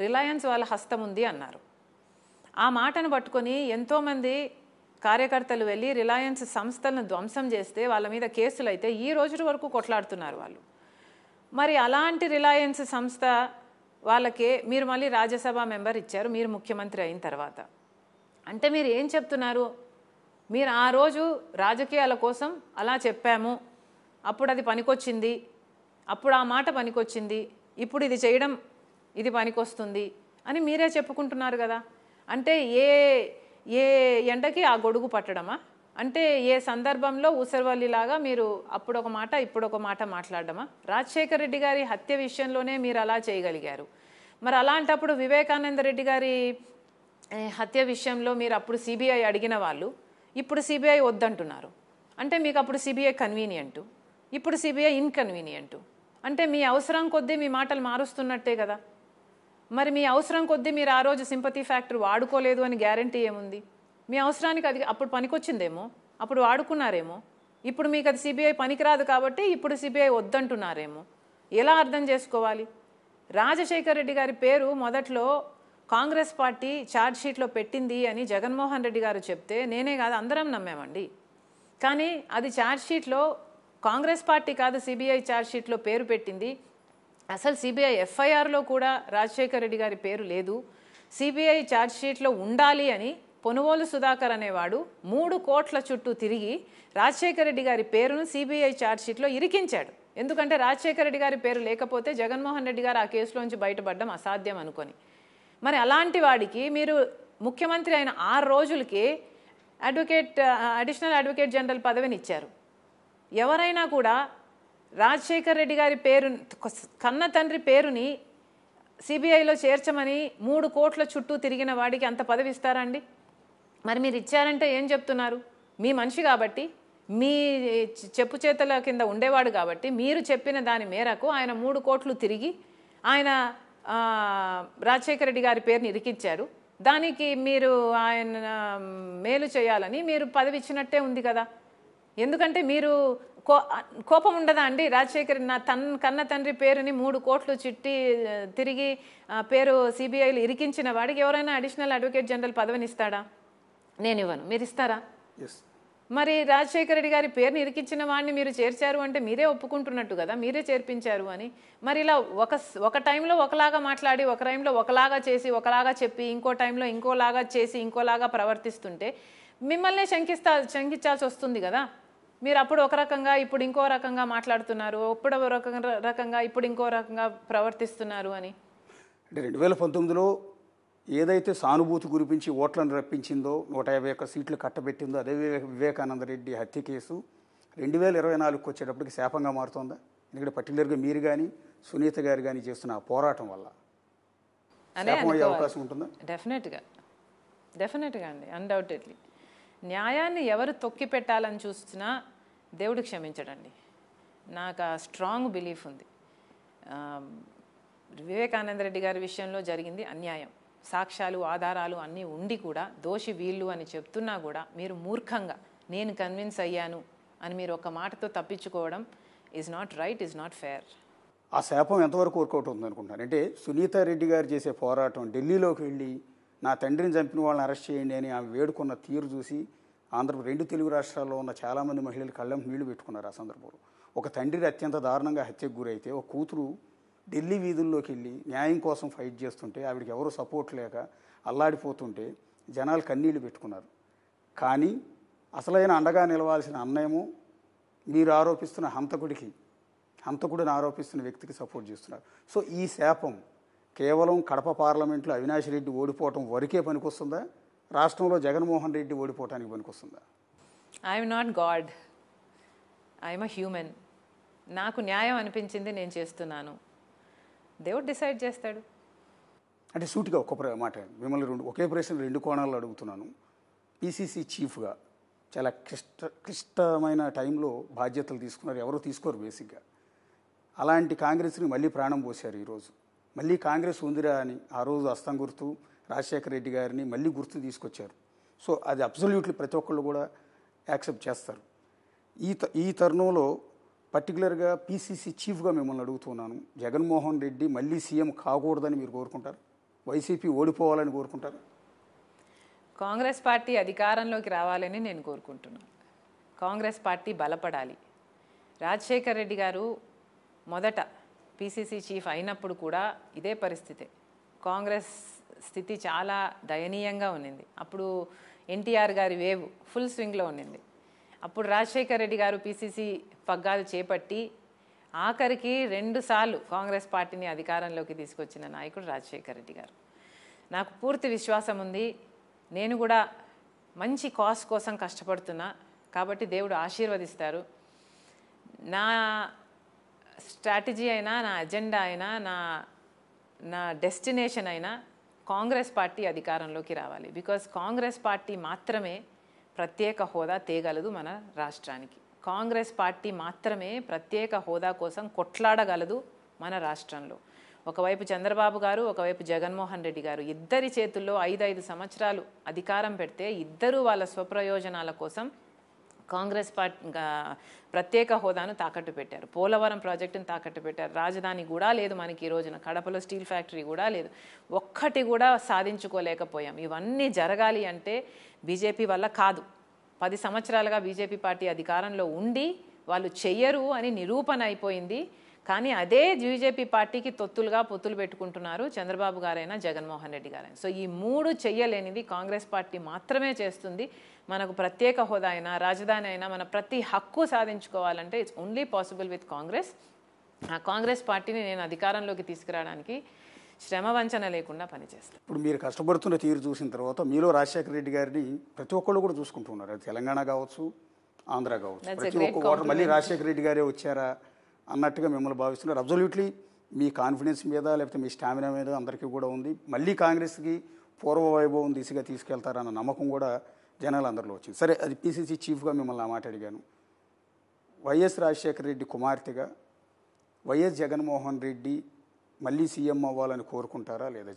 రిలయన్స్ వాళ్ళ హస్తం ఉంది అన్నారు. ఆ మాటను పట్టుకొని ఎంతోమంది కార్యకర్తలు వెళ్ళి రిలయన్స్ సంస్థలను ధ్వంసం చేస్తే వాళ్ళ మీద కేసులు అయితే ఈ రోజు వరకు కొట్లాడుతున్నారు వాళ్ళు. మరి అలాంటి రిలయన్స్ సంస్థ వాళ్ళకే మీరు మళ్ళీ రాజ్యసభ మెంబర్ ఇచ్చారు మీరు ముఖ్యమంత్రి అయిన తర్వాత. అంటే మీరు ఏం చెప్తున్నారు? మీరు ఆ రోజు రాజకీయాల కోసం అలా చెప్పాము, అప్పుడు అది పనికొచ్చింది, అప్పుడు ఆ మాట పనికొచ్చింది, ఇప్పుడు ఇది చేయడం ఇది పనికొస్తుంది అని మీరే చెప్పుకుంటున్నారు కదా. అంటే ఏ ఏ ఎండకి ఆ గొడుగు పట్టడమా? అంటే ఏ సందర్భంలో ఊసరవల్లిలాగా మీరు అప్పుడు ఒక మాట ఇప్పుడు ఒక మాట మాట్లాడడమా? రాజశేఖర రెడ్డి గారి హత్య విషయంలోనే మీరు అలా చేయగలిగారు. మరి అలాంటప్పుడు వివేకానంద రెడ్డి గారి హత్య విషయంలో మీరు అప్పుడు సిబిఐ అడిగిన వాళ్ళు ఇప్పుడు సిబిఐ వద్దంటున్నారు. అంటే మీకు అప్పుడు సిబిఐ కన్వీనియంటు, ఇప్పుడు సిబిఐ ఇన్కన్వీనియంటు. అంటే మీ అవసరం కొద్దీ మీ మాటలు మారుస్తున్నట్టే కదా. మరి మీ అవసరం కొద్దీ మీరు ఆ రోజు సింపతి ఫ్యాక్టర్ వాడుకోలేదు అని గ్యారంటీ ఏముంది? మీ అవసరానికి అది అప్పుడు పనికొచ్చిందేమో, అప్పుడు వాడుకున్నారేమో, ఇప్పుడు మీకు అది సిబిఐ పనికిరాదు కాబట్టి ఇప్పుడు సిబిఐ వద్దంటున్నారేమో. ఎలా అర్థం చేసుకోవాలి? రాజశేఖర రెడ్డి గారి పేరు మొదట్లో కాంగ్రెస్ పార్టీ ఛార్జ్షీట్లో పెట్టింది అని జగన్మోహన్ రెడ్డి గారు చెప్తే నేనే కాదు అందరం నమ్మామండి. కానీ అది ఛార్జ్షీట్లో కాంగ్రెస్ పార్టీ కాదు సిబిఐ ఛార్జ్షీట్లో పేరు పెట్టింది. అసలు సిబిఐ ఎఫ్ఐఆర్లో కూడా రాజశేఖర రెడ్డి గారి పేరు లేదు. సిబిఐ ఛార్జ్షీట్లో ఉండాలి అని పొనుగోలు సుధాకర్ అనేవాడు 3 కోట్ల చుట్టూ తిరిగి రాజశేఖర రెడ్డి గారి పేరును సిబిఐ ఛార్జ్షీట్లో ఇరికించాడు. ఎందుకంటే రాజశేఖర రెడ్డి గారి పేరు లేకపోతే జగన్మోహన్ రెడ్డి గారు ఆ కేసులోంచి బయటపడడం అసాధ్యం అనుకొని. మరి అలాంటి వాడికి మీరు ముఖ్యమంత్రి అయిన 6 రోజులకి అడిషనల్ అడ్వకేట్ జనరల్ పదవిని ఇచ్చారు. ఎవరైనా కూడా రాజశేఖర రెడ్డి గారి పేరు కన్న తండ్రి పేరుని సిబిఐలో చేర్చమని 3 కోట్ల చుట్టూ తిరిగిన వాడికి అంత పదవి ఇస్తారా అండి? మరి మీరు ఇచ్చారంటే ఏం చెప్తున్నారు? మీ మనిషి కాబట్టి, మీ చెప్పు చేతల కింద ఉండేవాడు కాబట్టి మీరు చెప్పిన దాని మేరకు ఆయన 3 కోట్లు తిరిగి ఆయన రాజశేఖర రెడ్డి గారి పేరుని ఇరికించారు. దానికి మీరు ఆయన మేలు చేయాలని మీరు పదవి ఇచ్చినట్టే ఉంది కదా. ఎందుకంటే మీరు కోపం ఉండదా అండి? రాజశేఖర్ కన్న తండ్రి పేరుని 3 కోట్లు చిట్టి తిరిగి పేరు సిబిఐలో ఇరికించిన వాడికి ఎవరైనా అడిషనల్ అడ్వకేట్ జనరల్ పదవిని ఇస్తాడా? నేను ఇవ్వను, మీరు ఇస్తారా? మరి రాజశేఖర రెడ్డి గారి పేరుని ఇరికించిన వాడిని మీరు చేర్చారు అంటే మీరే ఒప్పుకుంటున్నట్టు కదా, మీరే చేర్పించారు అని. మరి ఇలా ఒక టైంలో ఒకలాగా మాట్లాడి, ఒక టైంలో ఒకలాగా చేసి, ఒకలాగా చెప్పి, ఇంకో టైంలో ఇంకోలాగా చేసి, ఇంకోలాగా ప్రవర్తిస్తుంటే మిమ్మల్నే శంకించాల్సి వస్తుంది కదా. మీరు అప్పుడు ఒక రకంగా ఇప్పుడు ఇంకో రకంగా మాట్లాడుతున్నారు, అప్పుడు ఒక రకంగా ఇప్పుడు ఇంకో రకంగా ప్రవర్తిస్తున్నారు అని. అంటే 2019లో ఏదైతే సానుభూతి గురించి ఓట్లను రప్పించిందో 151 సీట్లు కట్టబెట్టిందో అదే వివేకానంద రెడ్డి హత్య కేసు 2024కి వచ్చేటప్పటికి శాపంగా మారుతుందా? ఎందుకంటే పర్టికులర్గా మీరు కానీ సునీత గారు కానీ చేస్తున్న ఆ పోరాటం వల్ల శాపం అయ్యే అవకాశం ఉంటుందా? డెఫినెట్గా అండి, అన్డౌటెడ్లీ. న్యాయాన్ని ఎవరు తొక్కి పెట్టాలని చూసినా దేవుడు క్షమించడండి. నాకు ఆ స్ట్రాంగ్ బిలీఫ్ ఉంది. వివేకానంద రెడ్డి గారి విషయంలో జరిగింది అన్యాయం. సాక్ష్యాలు ఆధారాలు అన్నీ ఉండి కూడా దోషి వీళ్ళు అని చెప్తున్నా కూడా మీరు మూర్ఖంగా నేను కన్విన్స్ అయ్యాను అని మీరు ఒక మాటతో తప్పించుకోవడం is not right, is not fair. ఆ శాపం ఎంతవరకు వర్కౌట్ అవుతుంది అనుకుంటున్నారు? అంటే సునీత రెడ్డి గారు చేసే పోరాటం, ఢిల్లీలోకి వెళ్ళి నా తండ్రిని చంపిన వాళ్ళని అరెస్ట్ చేయండి అని ఆమె వేడుకున్న తీరు చూసి 2 తెలుగు రాష్ట్రాల్లో ఉన్న చాలామంది మహిళలు కళ్ళం నీళ్లు పెట్టుకున్నారు. ఆ సందర్భంలో ఒక తండ్రి అత్యంత దారుణంగా హత్యకు గురైతే ఒక కూతురు ఢిల్లీ వీధుల్లోకి వెళ్ళి న్యాయం కోసం ఫైట్ చేస్తుంటే ఆవిడకి ఎవరు సపోర్ట్ లేక అల్లాడిపోతుంటే జనాలు కన్నీళ్లు పెట్టుకున్నారు. కానీ అసలైన అండగా నిలవాల్సిన అన్నయ్యము మీరు ఆరోపిస్తున్న హంతకుడిని ఆరోపిస్తున్న వ్యక్తికి సపోర్ట్ చేస్తున్నారు. సో ఈ శాపం కేవలం కడప పార్లమెంట్లో అవినాష్ రెడ్డి ఓడిపోవటం వరకే పనికొస్తుందా? రాష్ట్రంలో జగన్మోహన్ రెడ్డి ఓడిపోవటానికి పనికొస్తుందా? I'm not God, I'm a human. నాకు న్యాయం అనిపించింది నేను చేస్తున్నాను, దేవుడు డిసైడ్ చేస్తాడు. అంటే సూటిగా ఒక్క మాట మిమ్మల్ని ఒకే ప్రశ్న 2 కోణాల్లో అడుగుతున్నాను. పిసిసి చీఫ్గా చాలా క్లిష్టమైన టైంలో బాధ్యతలు తీసుకున్నారు, ఎవరో తీసుకోరు బేసిక్గా. అలాంటి కాంగ్రెస్ని మళ్ళీ ప్రాణం పోశారు. ఈరోజు మళ్ళీ కాంగ్రెస్ ఉందిరా అని ఆ రోజు అస్తం గుర్తు రాజశేఖర రెడ్డి గారిని మళ్ళీ గుర్తు తీసుకొచ్చారు. సో అది అబ్సల్యూట్లీ ప్రతి ఒక్కళ్ళు కూడా యాక్సెప్ట్ చేస్తారు. ఈ తరుణంలో పర్టికులర్గా పిసిసి చీఫ్గా మిమ్మల్ని అడుగుతున్నాను, జగన్మోహన్ రెడ్డి మళ్ళీ సీఎం కాకూడదని మీరు కోరుకుంటారు? వైసీపీ ఓడిపోవాలని కోరుకుంటారు? కాంగ్రెస్ పార్టీ అధికారంలోకి రావాలని నేను కోరుకుంటున్నాను. కాంగ్రెస్ పార్టీ బలపడాలి. రాజశేఖర్ రెడ్డి గారు మొదట పిసిసి చీఫ్ అయినప్పుడు కూడా ఇదే పరిస్థితే. కాంగ్రెస్ స్థితి చాలా దయనీయంగా ఉన్నింది. అప్పుడు ఎన్టీఆర్ గారి వేవ్ ఫుల్ స్వింగ్లో ఉన్నింది. అప్పుడు రాజశేఖర్ రెడ్డి గారు పిసిసి పగ్గాలు చేపట్టి ఆఖరికి 2 సార్లు కాంగ్రెస్ పార్టీని అధికారంలోకి తీసుకొచ్చిన నాయకుడు రాజశేఖర్ రెడ్డి గారు. నాకు పూర్తి విశ్వాసం ఉంది. నేను కూడా మంచి కాజ్ కోసం కష్టపడుతున్నా కాబట్టి దేవుడు ఆశీర్వదిస్తారు. నా స్ట్రాటజీ అయినా, నా అజెండా అయినా, నా డెస్టినేషన్ అయినా కాంగ్రెస్ పార్టీ అధికారంలోకి రావాలి. బికాజ్ కాంగ్రెస్ పార్టీ మాత్రమే ప్రత్యేక హోదా తేగలదు మన రాష్ట్రానికి. కాంగ్రెస్ పార్టీ మాత్రమే ప్రత్యేక హోదా కోసం కొట్లాడగలదు మన రాష్ట్రంలో. ఒకవైపు చంద్రబాబు గారు, ఒకవైపు జగన్మోహన్ రెడ్డి గారు, ఇద్దరి చేతుల్లో 5 సంవత్సరాలు అధికారం పెడితే ఇద్దరూ వాళ్ళ స్వప్రయోజనాల కోసం కాంగ్రెస్ పార్టీ ప్రత్యేక హోదాను తాకట్టు పెట్టారు. పోలవరం ప్రాజెక్టును తాకట్టు పెట్టారు. రాజధాని కూడా లేదు మనకి ఈ రోజున. కడపలో స్టీల్ ఫ్యాక్టరీ కూడా లేదు. ఒక్కటి కూడా సాధించుకోలేకపోయాం. ఇవన్నీ జరగాలి అంటే బీజేపీ వల్ల కాదు. 10 సంవత్సరాలుగా బీజేపీ పార్టీ అధికారంలో ఉండి వాళ్ళు చెయ్యరు అని నిరూపణ అయిపోయింది. కానీ అదే బీజేపీ పార్టీకి పొత్తులు పెట్టుకుంటున్నారు చంద్రబాబు గారైనా, జగన్మోహన్ రెడ్డి గారైనా. సో ఈ 3 చెయ్యలేనిది కాంగ్రెస్ పార్టీ మాత్రమే చేస్తుంది. మనకు ప్రత్యేక హోదా అయినా, రాజధాని అయినా, మన ప్రతి హక్కు సాధించుకోవాలంటే it's only possible with Congress. ఆ కాంగ్రెస్ పార్టీని నేను అధికారంలోకి తీసుకురావడానికి శ్రమ వంచన లేకుండా పనిచేస్తాను. ఇప్పుడు మీరు కష్టపడుతున్న తీరు చూసిన తర్వాత మీలో రాజశేఖర రెడ్డి గారిని ప్రతి ఒక్కళ్ళు కూడా చూసుకుంటున్నారు. అది తెలంగాణ కావచ్చు, ఆంధ్ర కావచ్చు. ప్రతి ఒక్క ఓటర్ మళ్ళీ రాజశేఖర రెడ్డి గారే వచ్చారా అన్నట్టుగా మిమ్మల్ని భావిస్తున్నారు. అబ్జల్యూట్లీ మీ కాన్ఫిడెన్స్ మీద లేకపోతే మీ స్టామినా మీద అందరికీ కూడా ఉంది. మళ్ళీ కాంగ్రెస్కి పూర్వ వైభవం దిశగా తీసుకెళ్తారన్న నమ్మకం కూడా జనాలు అందరిలో వచ్చింది. సరే, అది పిసిసి చీఫ్గా మిమ్మల్ని ఆ మాట అడిగాను. వైఎస్ రాజశేఖర రెడ్డి కుమార్తెగా వైఎస్ జగన్మోహన్ రెడ్డి మళ్ళీ సీఎం అవ్వాలని కోరుకుంటారా లేదా?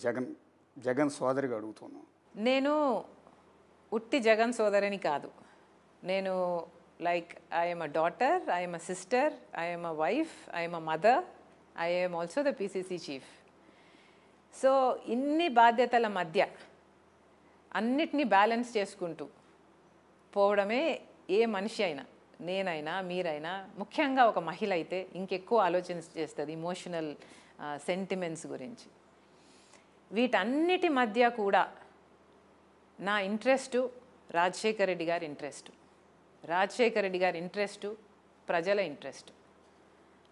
జగన్ సోదరిగా అడుగుతున్నాను. నేను ఉట్టి జగన్ సోదరిని కాదు. నేను I am a daughter, I am a sister, I am a wife, I am a mother, I am also the PCC chief. So ఇన్ని బాధ్యతల మధ్య అన్నిటినీ బ్యాలెన్స్ చేసుకుంటూ పోవడమే ఏ మనిషి అయినా, నేనైనా, మీరైనా, ముఖ్యంగా ఒక మహిళ అయితే ఇంకెక్కువ ఆలోచన చేస్తుంది ఇమోషనల్ సెంటిమెంట్స్ గురించి. వీటన్నిటి మధ్య కూడా నా ఇంట్రెస్టు రాజశేఖర్ రెడ్డి గారి ఇంట్రెస్టు. రాజశేఖర్ రెడ్డి గారి ఇంట్రెస్టు ప్రజల ఇంట్రెస్ట్.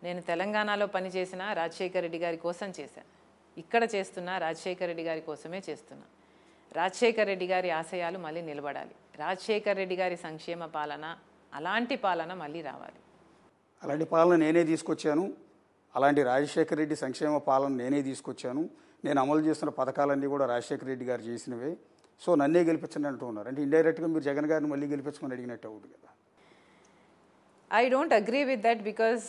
నేను తెలంగాణలో పనిచేసిన రాజశేఖర్ రెడ్డి గారి కోసం చేశాను. ఇక్కడ చేస్తున్నా రాజశేఖర్ రెడ్డి గారి కోసమే చేస్తున్నా. రాజశేఖర్ రెడ్డి గారి ఆశయాలు మళ్ళీ నిలబడాలి. రాజశేఖర్ రెడ్డి గారి సంక్షేమ పాలన, అలాంటి పాలన మళ్ళీ రావాలి. అలాంటి పాలన నేనే తీసుకొచ్చాను. అలాంటి రాజశేఖర రెడ్డి సంక్షేమ పాలన నేనే తీసుకొచ్చాను. నేను అమలు చేస్తున్న పథకాలన్నీ కూడా రాజశేఖర రెడ్డి గారు చేసినవే. సో నన్నే గెలిపించండి అంటూ ఉన్నారు. అంటే ఇండైరెక్ట్గా మీరు జగన్ గారిని మళ్ళీ గెలిపించమని అడిగినట్టు అవుతుంది కదా. I don't agree with that. Because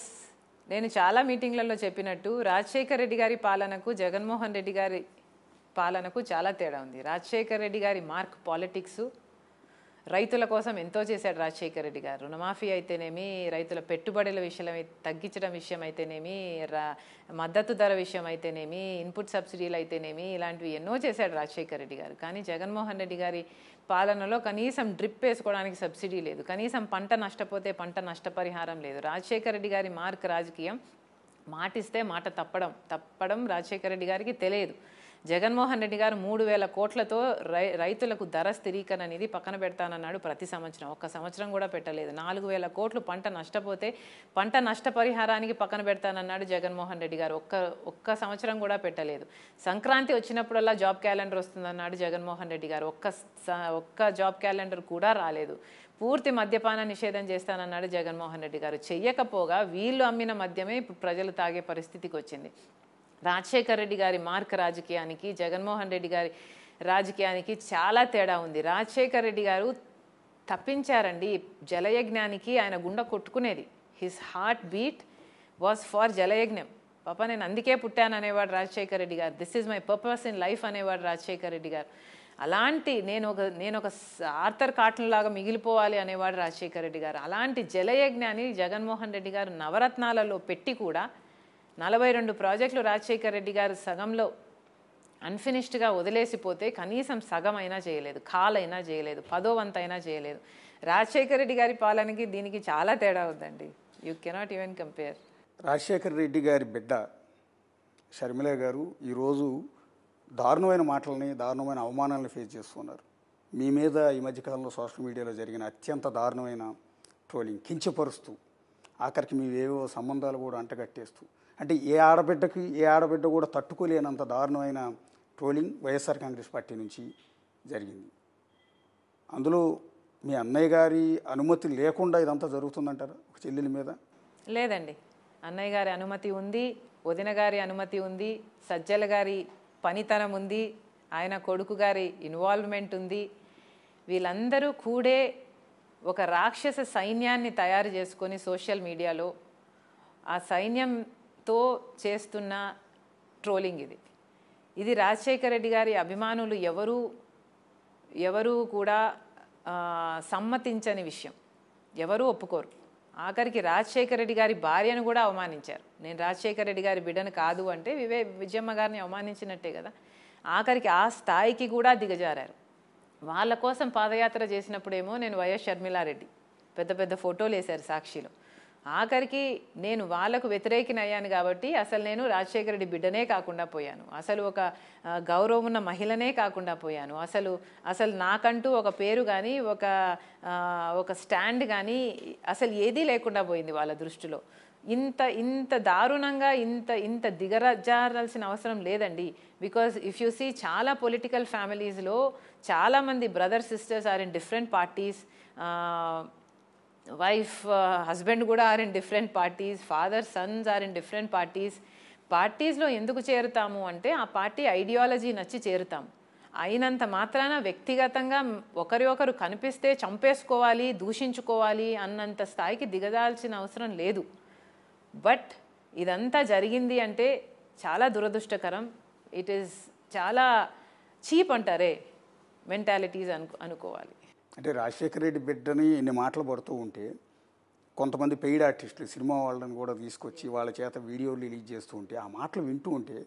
నేను చాలా మీటింగ్లలో చెప్పినట్టు రాజశేఖర్ రెడ్డి గారి పాలనకు, జగన్మోహన్ రెడ్డి గారి పాలనకు చాలా తేడా ఉంది. రాజశేఖర్ రెడ్డి గారి మార్క్ పాలిటిక్స్. రైతుల కోసం ఎంతో చేశాడు రాజశేఖర్ రెడ్డి గారు. రుణమాఫీ అయితేనేమి, రైతుల పెట్టుబడుల విషయం తగ్గించడం విషయం అయితేనేమి, మద్దతు ధర విషయం అయితేనేమి, ఇన్పుట్ సబ్సిడీలు అయితేనేమి, ఇలాంటివి ఎన్నో చేశాడు రాజశేఖర్ రెడ్డి గారు. కానీ జగన్మోహన్ రెడ్డి గారి పాలనలో కనీసం డ్రిప్ వేసుకోవడానికి సబ్సిడీ లేదు, కనీసం పంట నష్టపోతే పంట నష్టపరిహారం లేదు. రాజశేఖర్ రెడ్డి గారి మార్క్ రాజకీయం, మాటిస్తే మాట తప్పడం రాజశేఖర్ రెడ్డి గారికి తెలియదు. జగన్మోహన్ రెడ్డి గారు 3,000 కోట్లతో రైతులకు ధర స్థిరీకరణ అనేది పక్కన పెడతానన్నాడు ప్రతి సంవత్సరం. ఒక్క సంవత్సరం కూడా పెట్టలేదు. 4,000 కోట్లు పంట నష్టపోతే పంట నష్టపరిహారానికి పక్కన పెడతానన్నాడు జగన్మోహన్ రెడ్డి గారు. ఒక్క సంవత్సరం కూడా పెట్టలేదు. సంక్రాంతి వచ్చినప్పుడల్లా జాబ్ క్యాలెండర్ వస్తుందన్నాడు జగన్మోహన్ రెడ్డి గారు. ఒక్క జాబ్ క్యాలెండర్ కూడా రాలేదు. పూర్తి మద్యపాన నిషేధం చేస్తానన్నాడు జగన్మోహన్ రెడ్డి గారు. చెయ్యకపోగా వీళ్ళు అమ్మిన మద్యమే ఇప్పుడు ప్రజలు తాగే పరిస్థితికి వచ్చింది. రాజశేఖర్ రెడ్డి గారి మార్క్ రాజకీయానికి, జగన్మోహన్ రెడ్డి గారి రాజకీయానికి చాలా తేడా ఉంది. రాజశేఖర్ రెడ్డి గారు తప్పించారండి. జలయజ్ఞానికి ఆయన గుండె కొట్టుకునేది. His heart beat was for Jalayagnam. పాప నేను అందుకే పుట్టాను అనేవాడు Rajasekhar Reddy garu. This is my purpose in life అనేవాడు రాజశేఖర్ రెడ్డి గారు. అలాంటి నేను ఒక ఆర్థర్ కాటన్ లాగా మిగిలిపోవాలి అనేవాడు రాజశేఖర్ రెడ్డి గారు. అలాంటి జలయజ్ఞాన్ని జగన్మోహన్ రెడ్డి గారు నవరత్నాలలో పెట్టి కూడా 42 ప్రాజెక్టులు రాజశేఖర్ రెడ్డి గారు సగంలో అన్ఫినిష్డ్గా వదిలేసిపోతే కనీసం సగం అయినా చేయలేదు, కాలైనా చేయలేదు, 10వ వంతు అయినా చేయలేదు. రాజశేఖర రెడ్డి గారి పాలనకి దీనికి చాలా తేడా ఉందండి. You cannot even compare. Rajasekhara Reddy గారి బిడ్డ షర్మిల గారు ఈరోజు దారుణమైన మాటలని, దారుణమైన అవమానాలను ఫేస్ చేస్తున్నారు. మీ మీద ఈ మధ్యకాలంలో సోషల్ మీడియాలో జరిగిన అత్యంత దారుణమైన ట్రోలింగ్, కించపరుస్తూ, ఆఖరికి మీవేవో సంబంధాలు కూడా అంటగట్టేస్తూ, అంటే ఏ ఆడబిడ్డ కూడా తట్టుకోలేనంత దారుణమైన ట్రోలింగ్ వైఎస్ఆర్ కాంగ్రెస్ పార్టీ నుంచి జరిగింది. అందులో మీ అన్నయ్య గారి అనుమతి లేకుండా ఇదంతా జరుగుతుందంటారా ఒక చెల్లెల మీద? లేదండి, అన్నయ్య గారి అనుమతి ఉంది, వదిన గారి అనుమతి ఉంది, సజ్జల గారి పనితనం ఉంది, ఆయన కొడుకు గారి ఇన్వాల్వ్మెంట్ ఉంది. వీళ్ళందరూ కూడే ఒక రాక్షస సైన్యాన్ని తయారు చేసుకొని సోషల్ మీడియాలో ఆ సైన్యంతో చేస్తున్న ట్రోలింగ్ ఇది రాజశేఖర రెడ్డి గారి అభిమానులు ఎవరు కూడా సమ్మతించని విషయం, ఎవరూ ఒప్పుకోరు. ఆఖరికి రాజశేఖర రెడ్డి గారి భార్యను కూడా అవమానించారు. నేను రాజశేఖర రెడ్డి గారి బిడ్డను కాదు అంటే విజయమ్మ గారిని అవమానించినట్టే కదా. ఆఖరికి ఆ స్థాయికి కూడా దిగజారారు. వాళ్ళ కోసం పాదయాత్ర చేసినప్పుడేమో నేను వైఎస్ షర్మిలారెడ్డి పెద్ద పెద్ద ఫోటోలు వేశారు సాక్షిలో. ఆఖరికి నేను వాళ్ళకు వ్యతిరేకినయ్యాను కాబట్టి అసలు నేను రాజశేఖర రెడ్డి బిడ్డనే కాకుండా పోయాను, అసలు ఒక గౌరవం ఉన్న మహిళనే కాకుండా పోయాను, అసలు నాకంటూ ఒక పేరు కానీ ఒక స్టాండ్ కానీ అసలు ఏదీ లేకుండా పోయింది వాళ్ళ దృష్టిలో. ఇంత దారుణంగా ఇంత దిగజారాల్సిన అవసరం లేదండి. బికాజ్ ఇఫ్ యూ సీ చాలా పొలిటికల్ ఫ్యామిలీస్లో చాలామంది brother sisters are in different parties, wife husband కూడా are in different parties, father sons are in different పార్టీస్లో ఎందుకు చేరుతాము అంటే ఆ పార్టీ ఐడియాలజీ నచ్చి చేరుతాము. అయినంత మాత్రాన వ్యక్తిగతంగా ఒకరి ఒకరు కనిపిస్తే చంపేసుకోవాలి, దూషించుకోవాలి అన్నంత స్థాయికి దిగదాల్సిన అవసరం లేదు. బట్ ఇదంతా జరిగింది అంటే చాలా దురదృష్టకరం. ఇట్ ఈస్ చాలా చీప్ అంటారే మెంటాలిటీస్ అనుకోవాలి. అంటే రాజశేఖర రెడ్డి బిడ్డని ఇన్ని మాటలు పడుతూ ఉంటే కొంతమంది పెయిడ్ ఆర్టిస్టులు సినిమా వాళ్ళని కూడా తీసుకొచ్చి వాళ్ళ చేత వీడియోలు రిలీజ్ చేస్తూ ఉంటే ఆ మాటలు వింటూ ఉంటే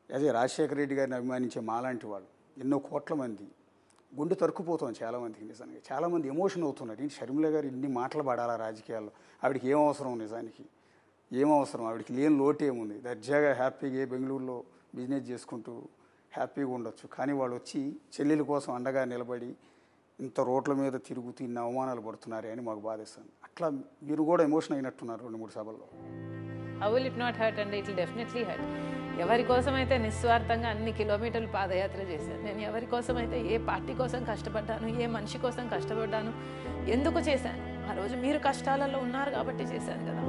అదే రాజశేఖర రెడ్డి గారిని అభిమానించే మాలాంటి వాళ్ళు ఎన్నో కోట్ల మంది గుండె తరుక్కుపోతుంది. చాలామందికి నిజానికి చాలామంది ఎమోషన్ అవుతున్నారు. ఏంటి షర్మిల గారు ఇన్ని మాటలు పడాలా రాజకీయాల్లో? ఆవిడకి ఏం అవసరం, నిజానికి ఏం అవసరం, ఆవిడకి లేని లోటు ఏముంది? దర్జాగా హ్యాపీగా బెంగళూరులో బిజినెస్ చేసుకుంటూ హ్యాపీగా ఉండొచ్చు. కానీ వాళ్ళు వచ్చి చెల్లెల కోసం అండగా నిలబడి ఇంత రోడ్ల మీద తిరుగుతూ ఇన్ని అవమానాలు పడుతున్నారే అని మాకు బాధేస్తాను. అట్లా మీరు కూడా ఎమోషన్ అయినట్టున్నారు 2-3 సభల్లో. How will it not hurt అండి? It will definitely hurt. ఎవరి కోసం అయితే నిస్వార్థంగా అన్ని కిలోమీటర్లు పాదయాత్ర చేశాను, నేను ఎవరి కోసం అయితే ఏ పార్టీ కోసం కష్టపడ్డాను, ఏ మనిషి కోసం కష్టపడ్డాను, ఎందుకు చేశాను? ఆ రోజు మీరు కష్టాలలో ఉన్నారు కాబట్టి చేశాను కదా.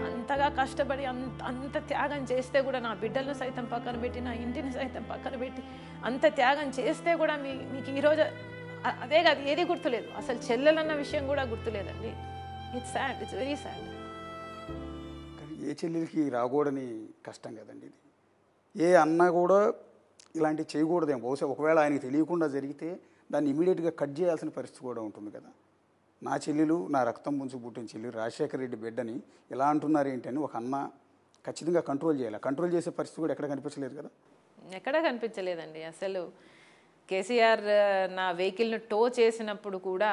అంతగా కష్టపడి అంత త్యాగం చేస్తే కూడా, నా బిడ్డలను సైతం పక్కన పెట్టి, నా ఇంటిని సైతం పక్కన పెట్టి అంత త్యాగం చేస్తే కూడా మీకు ఈరోజు అదే కాదు, ఏది గుర్తులేదు. అసలు చెల్లెలన్న విషయం కూడా గుర్తులేదండి. It's sad, it's very sad. కానీ ఏ చెల్లెలకి రాకూడని కష్టం కదండి ఇది. ఏ అన్న కూడా ఇలాంటివి చేయకూడదేమో. బహుశా ఒకవేళ ఆయనకి తెలియకుండా జరిగితే దాన్ని ఇమీడియట్గా కట్ చేయాల్సిన పరిస్థితి కూడా ఉంటుంది కదా. నా చెల్లెలు, నా రక్తం పుంజు పుట్టిన చెల్లెలు రాజశేఖర రెడ్డి బిడ్డని ఇలా అంటున్నారు ఏంటని ఒక అన్న ఖచ్చితంగా కంట్రోల్ చేయాలి. కంట్రోల్ చేసే పరిస్థితి కూడా ఎక్కడ కనిపించలేదు కదా. ఎక్కడ కనిపించలేదండి. అసలు కేసీఆర్ నా వెహికల్ను టో చేసినప్పుడు కూడా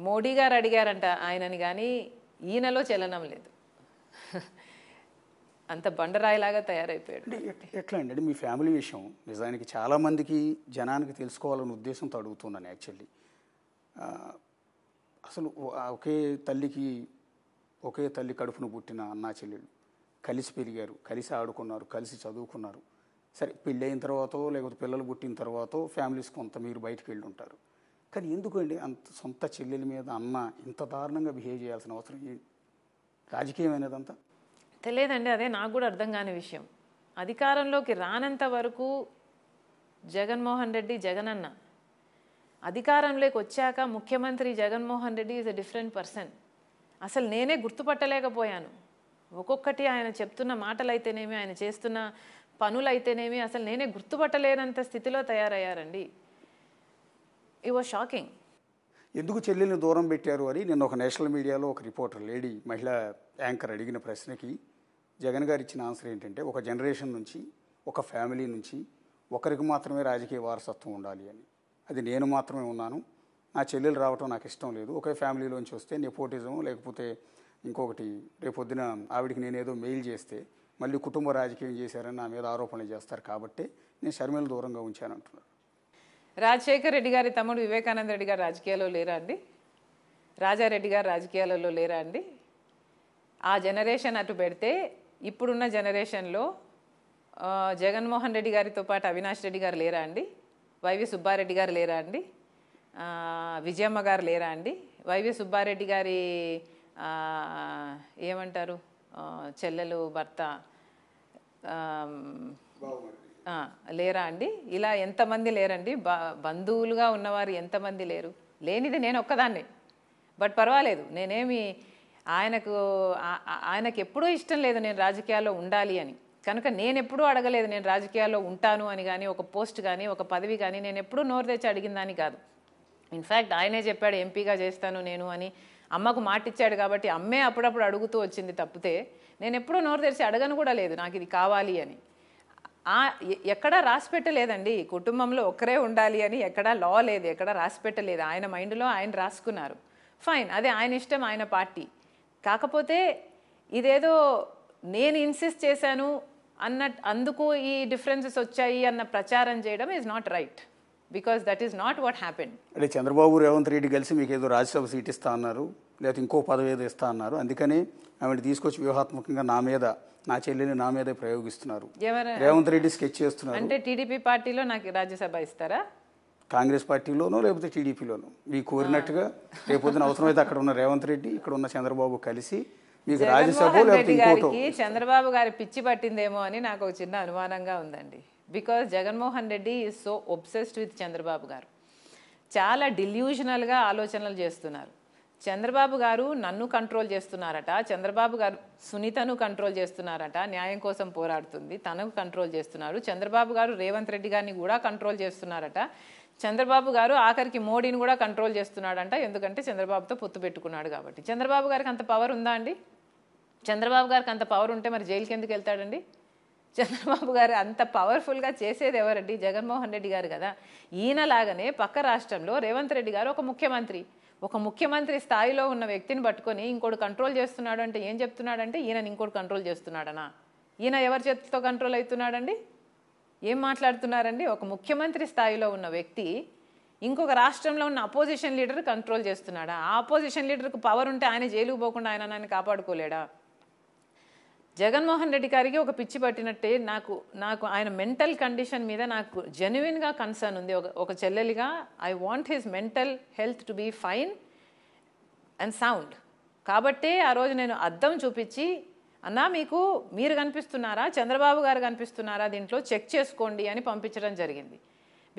మోడీ గారు అడిగారంట ఆయనని, కానీ ఈయనలో చలనం లేదు. అంత బండరాయిలాగా తయారైపోయాడు. ఎట్లా అండి? మీ ఫ్యామిలీ విషయం నిజానికి చాలామందికి జనానికి తెలుసుకోవాలనే ఉద్దేశంతో అడుగుతున్నాను యాక్చువల్లీ. అసలు ఒకే తల్లి కడుపును పుట్టిన అన్నా చెల్లెళ్ళు కలిసి పెరిగారు, కలిసి ఆడుకున్నారు, కలిసి చదువుకున్నారు. సరే పెళ్ళి అయిన తర్వాత లేకపోతే పిల్లలు పుట్టిన తర్వాత ఫ్యామిలీస్ కొంత మీరు బయటకు వెళ్ళి ఉంటారు. కానీ ఎందుకండి అంత సొంత చెల్లెల మీద అన్న ఇంత దారుణంగా బిహేవ్ చేయాల్సిన అవసరం ఏంటి? రాజకీయం అనేదంతా తెలియదండి. అదే నాకు కూడా అర్థం కాని విషయం. అధికారంలోకి రానంత వరకు జగన్మోహన్ రెడ్డి జగనన్న, అధికారంలోకి వచ్చాక ముఖ్యమంత్రి Jaganmohan Reddy is a different person. అసలు నేనే గుర్తుపట్టలేకపోయాను. ఒక్కొక్కటి ఆయన చెప్తున్న మాటలైతేనేమి, ఆయన చేస్తున్న పనులైతేనేమి అసలు నేనే గుర్తుపట్టలేనంత స్థితిలో తయారయ్యారండి. It was shocking. ఎందుకు చెల్లెల్ని దూరం పెట్టారు అని నిన్న ఒక నేషనల్ మీడియాలో ఒక రిపోర్టర్ లేడీ మహిళా యాంకర్ అడిగిన ప్రశ్నకి జగన్ గారు ఇచ్చిన ఆన్సర్ ఏంటంటే ఒక జనరేషన్ నుంచి ఒక ఫ్యామిలీ నుంచి ఒకరికి మాత్రమే రాజకీయ వారసత్వం ఉండాలి అని. అది నేను మాత్రమే ఉన్నాను, నా చెల్లెలు రావటం నాకు ఇష్టం లేదు. ఒకే ఫ్యామిలీలోంచి వస్తే నెపోటిజం లేకపోతే ఇంకొకటి రేపొద్దున ఆవిడికి నేనేదో మెయిల్ చేస్తే మళ్ళీ కుటుంబ రాజకీయం చేశారని నా మీద ఆరోపణలు చేస్తారు కాబట్టి నేను షర్మిలను దూరంగా ఉంచానంటున్నారు. రాజశేఖర్ రెడ్డి గారి తమ్ముడు వివేకానంద రెడ్డి గారు రాజకీయాల్లో లేరా అండి? రాజారెడ్డి గారు రాజకీయాలలో లేరా అండి? ఆ జనరేషన్ అటు పెడితే ఇప్పుడున్న జనరేషన్లో జగన్మోహన్ రెడ్డి గారితో పాటు అవినాష్ రెడ్డి గారు లేరా అండి? వైవి సుబ్బారెడ్డి గారు లేరా అండి? విజయమ్మ గారు లేరా అండి? వైవి సుబ్బారెడ్డి గారి ఏమంటారు చెల్లెలు భర్త లేరా అండి? ఇలా ఎంతమంది లేరండి? బంధువులుగా ఉన్నవారు ఎంతమంది లేరు? లేనిది నేను ఒక్కదాన్ని. బట్ పర్వాలేదు, నేనేమి ఆయనకు ఎప్పుడూ ఇష్టం లేదు నేను రాజకీయాల్లో ఉండాలి అని. కనుక నేను ఎప్పుడూ అడగలేదు నేను రాజకీయాల్లో ఉంటాను అని కానీ, ఒక పోస్ట్ కానీ, ఒక పదవి కానీ నేను ఎప్పుడూ నోరు తెచ్చి అడిగిందని కాదు. ఇన్ఫ్యాక్ట్ ఆయనే చెప్పాడు ఎంపీగా చేస్తాను నేను అని. అమ్మకు మాటిచ్చాడు కాబట్టి అమ్మే అప్పుడప్పుడు అడుగుతూ వచ్చింది తప్పితే నేను ఎప్పుడూ నోరు తెరిచి అడగను కూడా లేదు నాకు ఇది కావాలి అని. ఎక్కడా రాసి పెట్టలేదండి కుటుంబంలో ఒక్కరే ఉండాలి అని, ఎక్కడా లా లేదు, ఎక్కడా రాసి పెట్టలేదు. ఆయన మైండ్లో ఆయన రాసుకున్నారు, ఫైన్, అదే ఆయన ఇష్టం, ఆయన పార్టీ. కాకపోతే ఇదేదో నేను ఇన్సిస్ట్ చేశాను అందుకు ఈ డిఫరెన్సెస్ వచ్చాయి అన్న ప్రచారం చేయడం is not right, because that is not what happen. అంటే చంద్రబాబు రేవంత్ రెడ్డి కలిసి మీకు ఏదో రాజ్యసభ సీట్ ఇస్తా అన్నారు, లేకపోతే ఇంకో పదవి ఏదో ఇస్తా అన్నారు, అందుకని ఆమెను తీసుకొచ్చి వ్యూహాత్మకంగా నా మీద, నా చెల్లిని నా మీదే ప్రయోగిస్తున్నారు. రేవంత్ రెడ్డి స్కెచ్ చేస్తున్నారు. అంటే టీడీపీ పార్టీలో నాకు రాజ్యసభ ఇస్తారా? కాంగ్రెస్ పార్టీలోనో లేకపోతే టీడీపీలోనో మీకు కోరినట్టుగా రేపొద్దున అవసరమైతే అక్కడ ఉన్న రేవంత్ రెడ్డి, ఇక్కడ ఉన్న చంద్రబాబు కలిసి మీకు రాజ్యసభ లేకపోతే ఇంకోటో. చంద్రబాబు గారి పిచ్చి పట్టిందేమో అని నాకు ఒక చిన్న అనుమానంగా ఉందండి. Because Jaganmohan Reddy is so obsessed with Chandrababu గారు. చాలా డిల్యూషనల్గా ఆలోచనలు చేస్తున్నారు. చంద్రబాబు గారు నన్ను కంట్రోల్ చేస్తున్నారట, చంద్రబాబు గారు సునీతను కంట్రోల్ చేస్తున్నారట, న్యాయం కోసం పోరాడుతుంది తనకు కంట్రోల్ చేస్తున్నారు. చంద్రబాబు గారు రేవంత్ రెడ్డి గారిని కూడా కంట్రోల్ చేస్తున్నారట. చంద్రబాబు గారు ఆఖరికి మోడీని కూడా కంట్రోల్ చేస్తున్నాడంట, ఎందుకంటే చంద్రబాబుతో పొత్తు పెట్టుకున్నాడు కాబట్టి. చంద్రబాబు గారికి అంత పవర్ ఉందా అండి? చంద్రబాబు గారికి అంత పవర్ ఉంటే మరి జైలుకి ఎందుకు వెళ్తాడండి? చంద్రబాబు గారు అంత పవర్ఫుల్గా చేసేది ఎవరండి? జగన్మోహన్ రెడ్డి గారు కదా. ఈయనలాగానే పక్క రాష్ట్రంలో రేవంత్ రెడ్డి గారు ఒక ముఖ్యమంత్రి స్థాయిలో ఉన్న వ్యక్తిని పట్టుకొని ఇంకోటి కంట్రోల్ చేస్తున్నాడు అంటే ఏం చెప్తున్నాడంటే ఈయనని ఇంకోటి కంట్రోల్ చేస్తున్నాడనా? ఈయన ఎవరి చేతితో కంట్రోల్ అవుతున్నాడండి? ఏం మాట్లాడుతున్నారండి? ఒక ముఖ్యమంత్రి స్థాయిలో ఉన్న వ్యక్తి ఇంకొక రాష్ట్రంలో ఉన్న అపోజిషన్ లీడర్ కంట్రోల్ చేస్తున్నాడా? ఆ అపోజిషన్ లీడర్కు పవర్ ఉంటే ఆయన జైలుకు పోకుండా ఆయన నన్ను కాపాడుకోలేడా? జగన్మోహన్ రెడ్డి గారికి ఒక పిచ్చి పట్టినట్టే నాకు ఆయన మెంటల్ కండిషన్ మీద నాకు జెన్యున్గా కన్సర్న్ ఉంది. ఒక చెల్లెలిగా I want his mental health to be fine and sound. కాబట్టే ఆ రోజు నేను అద్దం చూపించి అన్నా మీరు కనిపిస్తున్నారా, చంద్రబాబు గారు కనిపిస్తున్నారా, దీంట్లో చెక్ చేసుకోండి అని పంపించడం జరిగింది.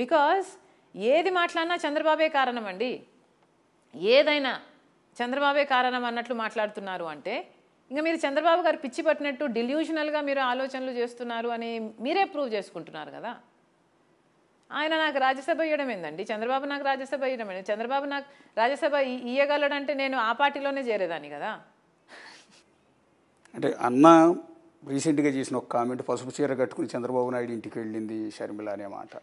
బికాజ్ ఏది మాట్లాడినా చంద్రబాబే కారణం అండి. ఏదైనా చంద్రబాబే కారణం అన్నట్లు మాట్లాడుతున్నారు అంటే ఇంకా మీరు చంద్రబాబు గారు పిచ్చి పట్టినట్టు డిల్యూషనల్గా మీరు ఆలోచనలు చేస్తున్నారు అని మీరే ప్రూవ్ చేసుకుంటున్నారు కదా. ఆయన నాకు రాజ్యసభ ఇవ్వడం ఏందండి? చంద్రబాబు నాకు రాజ్యసభ ఇవ్వడం ఏంటి? చంద్రబాబు నాకు రాజ్యసభ ఇవ్వగలడంటే నేను ఆ పార్టీలోనే చేరేదాన్ని కదా. అంటే అన్న రీసెంట్గా చేసిన ఒక కామెంట్, పసుపు చీర కట్టుకుని చంద్రబాబు నాయుడు ఇంటికి వెళ్ళింది షర్మిల అనే మాట,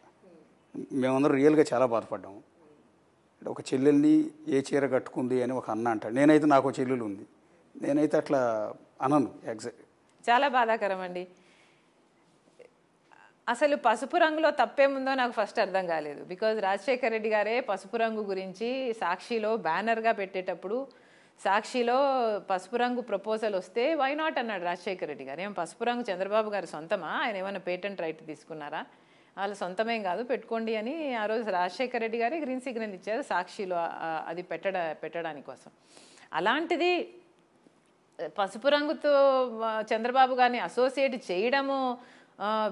మేమందరం రియల్గా చాలా బాధపడ్డాము. అంటే ఒక చెల్లెల్ని ఏ చీర కట్టుకుంది అని ఒక అన్న అంటాడు. నేనైతే నాకు ఒక చెల్లెలు ఉంది, నేనైతే అట్లా అనను. చాలా బాధాకరం అండి. అసలు పసుపు రంగులో తప్పేముందో నాకు ఫస్ట్ అర్థం కాలేదు. బికాజ్ రాజశేఖర రెడ్డి గారే పసుపు రంగు గురించి సాక్షిలో బ్యానర్గా పెట్టేటప్పుడు సాక్షిలో పసుపు రంగు ప్రపోజల్ వస్తే వై నాట్ అన్నాడు రాజశేఖర రెడ్డి గారు. ఏం పసుపు రంగు చంద్రబాబు గారు సొంతమా? ఆయన ఏమైనా పేటెంట్ రైట్ తీసుకున్నారా? వాళ్ళ సొంతమేం కాదు, పెట్టుకోండి అని ఆ రోజు రాజశేఖర రెడ్డి గారే గ్రీన్ సిగ్నల్ ఇచ్చారు సాక్షిలో అది పెట్టడానికి కోసం. అలాంటిది పసుపు రంగుతో చంద్రబాబు గారిని అసోసియేట్ చేయడము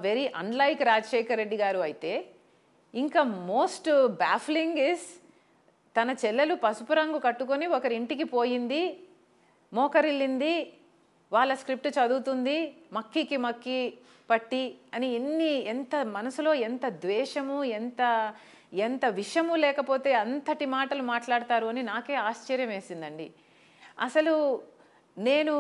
వెరీ అన్లైక్ రాజశేఖర రెడ్డి గారు. అయితే ఇంకా మోస్ట్ బ్యాఫ్లింగ్ ఇస్ తన చెల్లెలు పసుపు రంగు కట్టుకొని ఒకరి ఇంటికి పోయింది, మోకరిల్లింది, వాళ్ళ స్క్రిప్ట్ చదువుతుంది, మక్కి పట్టి అని ఎంత మనసులో ఎంత ద్వేషము, ఎంత విషము లేకపోతే అంతటి మాటలు మాట్లాడతారు అని నాకే ఆశ్చర్యం వేసిందండి. అసలు నేను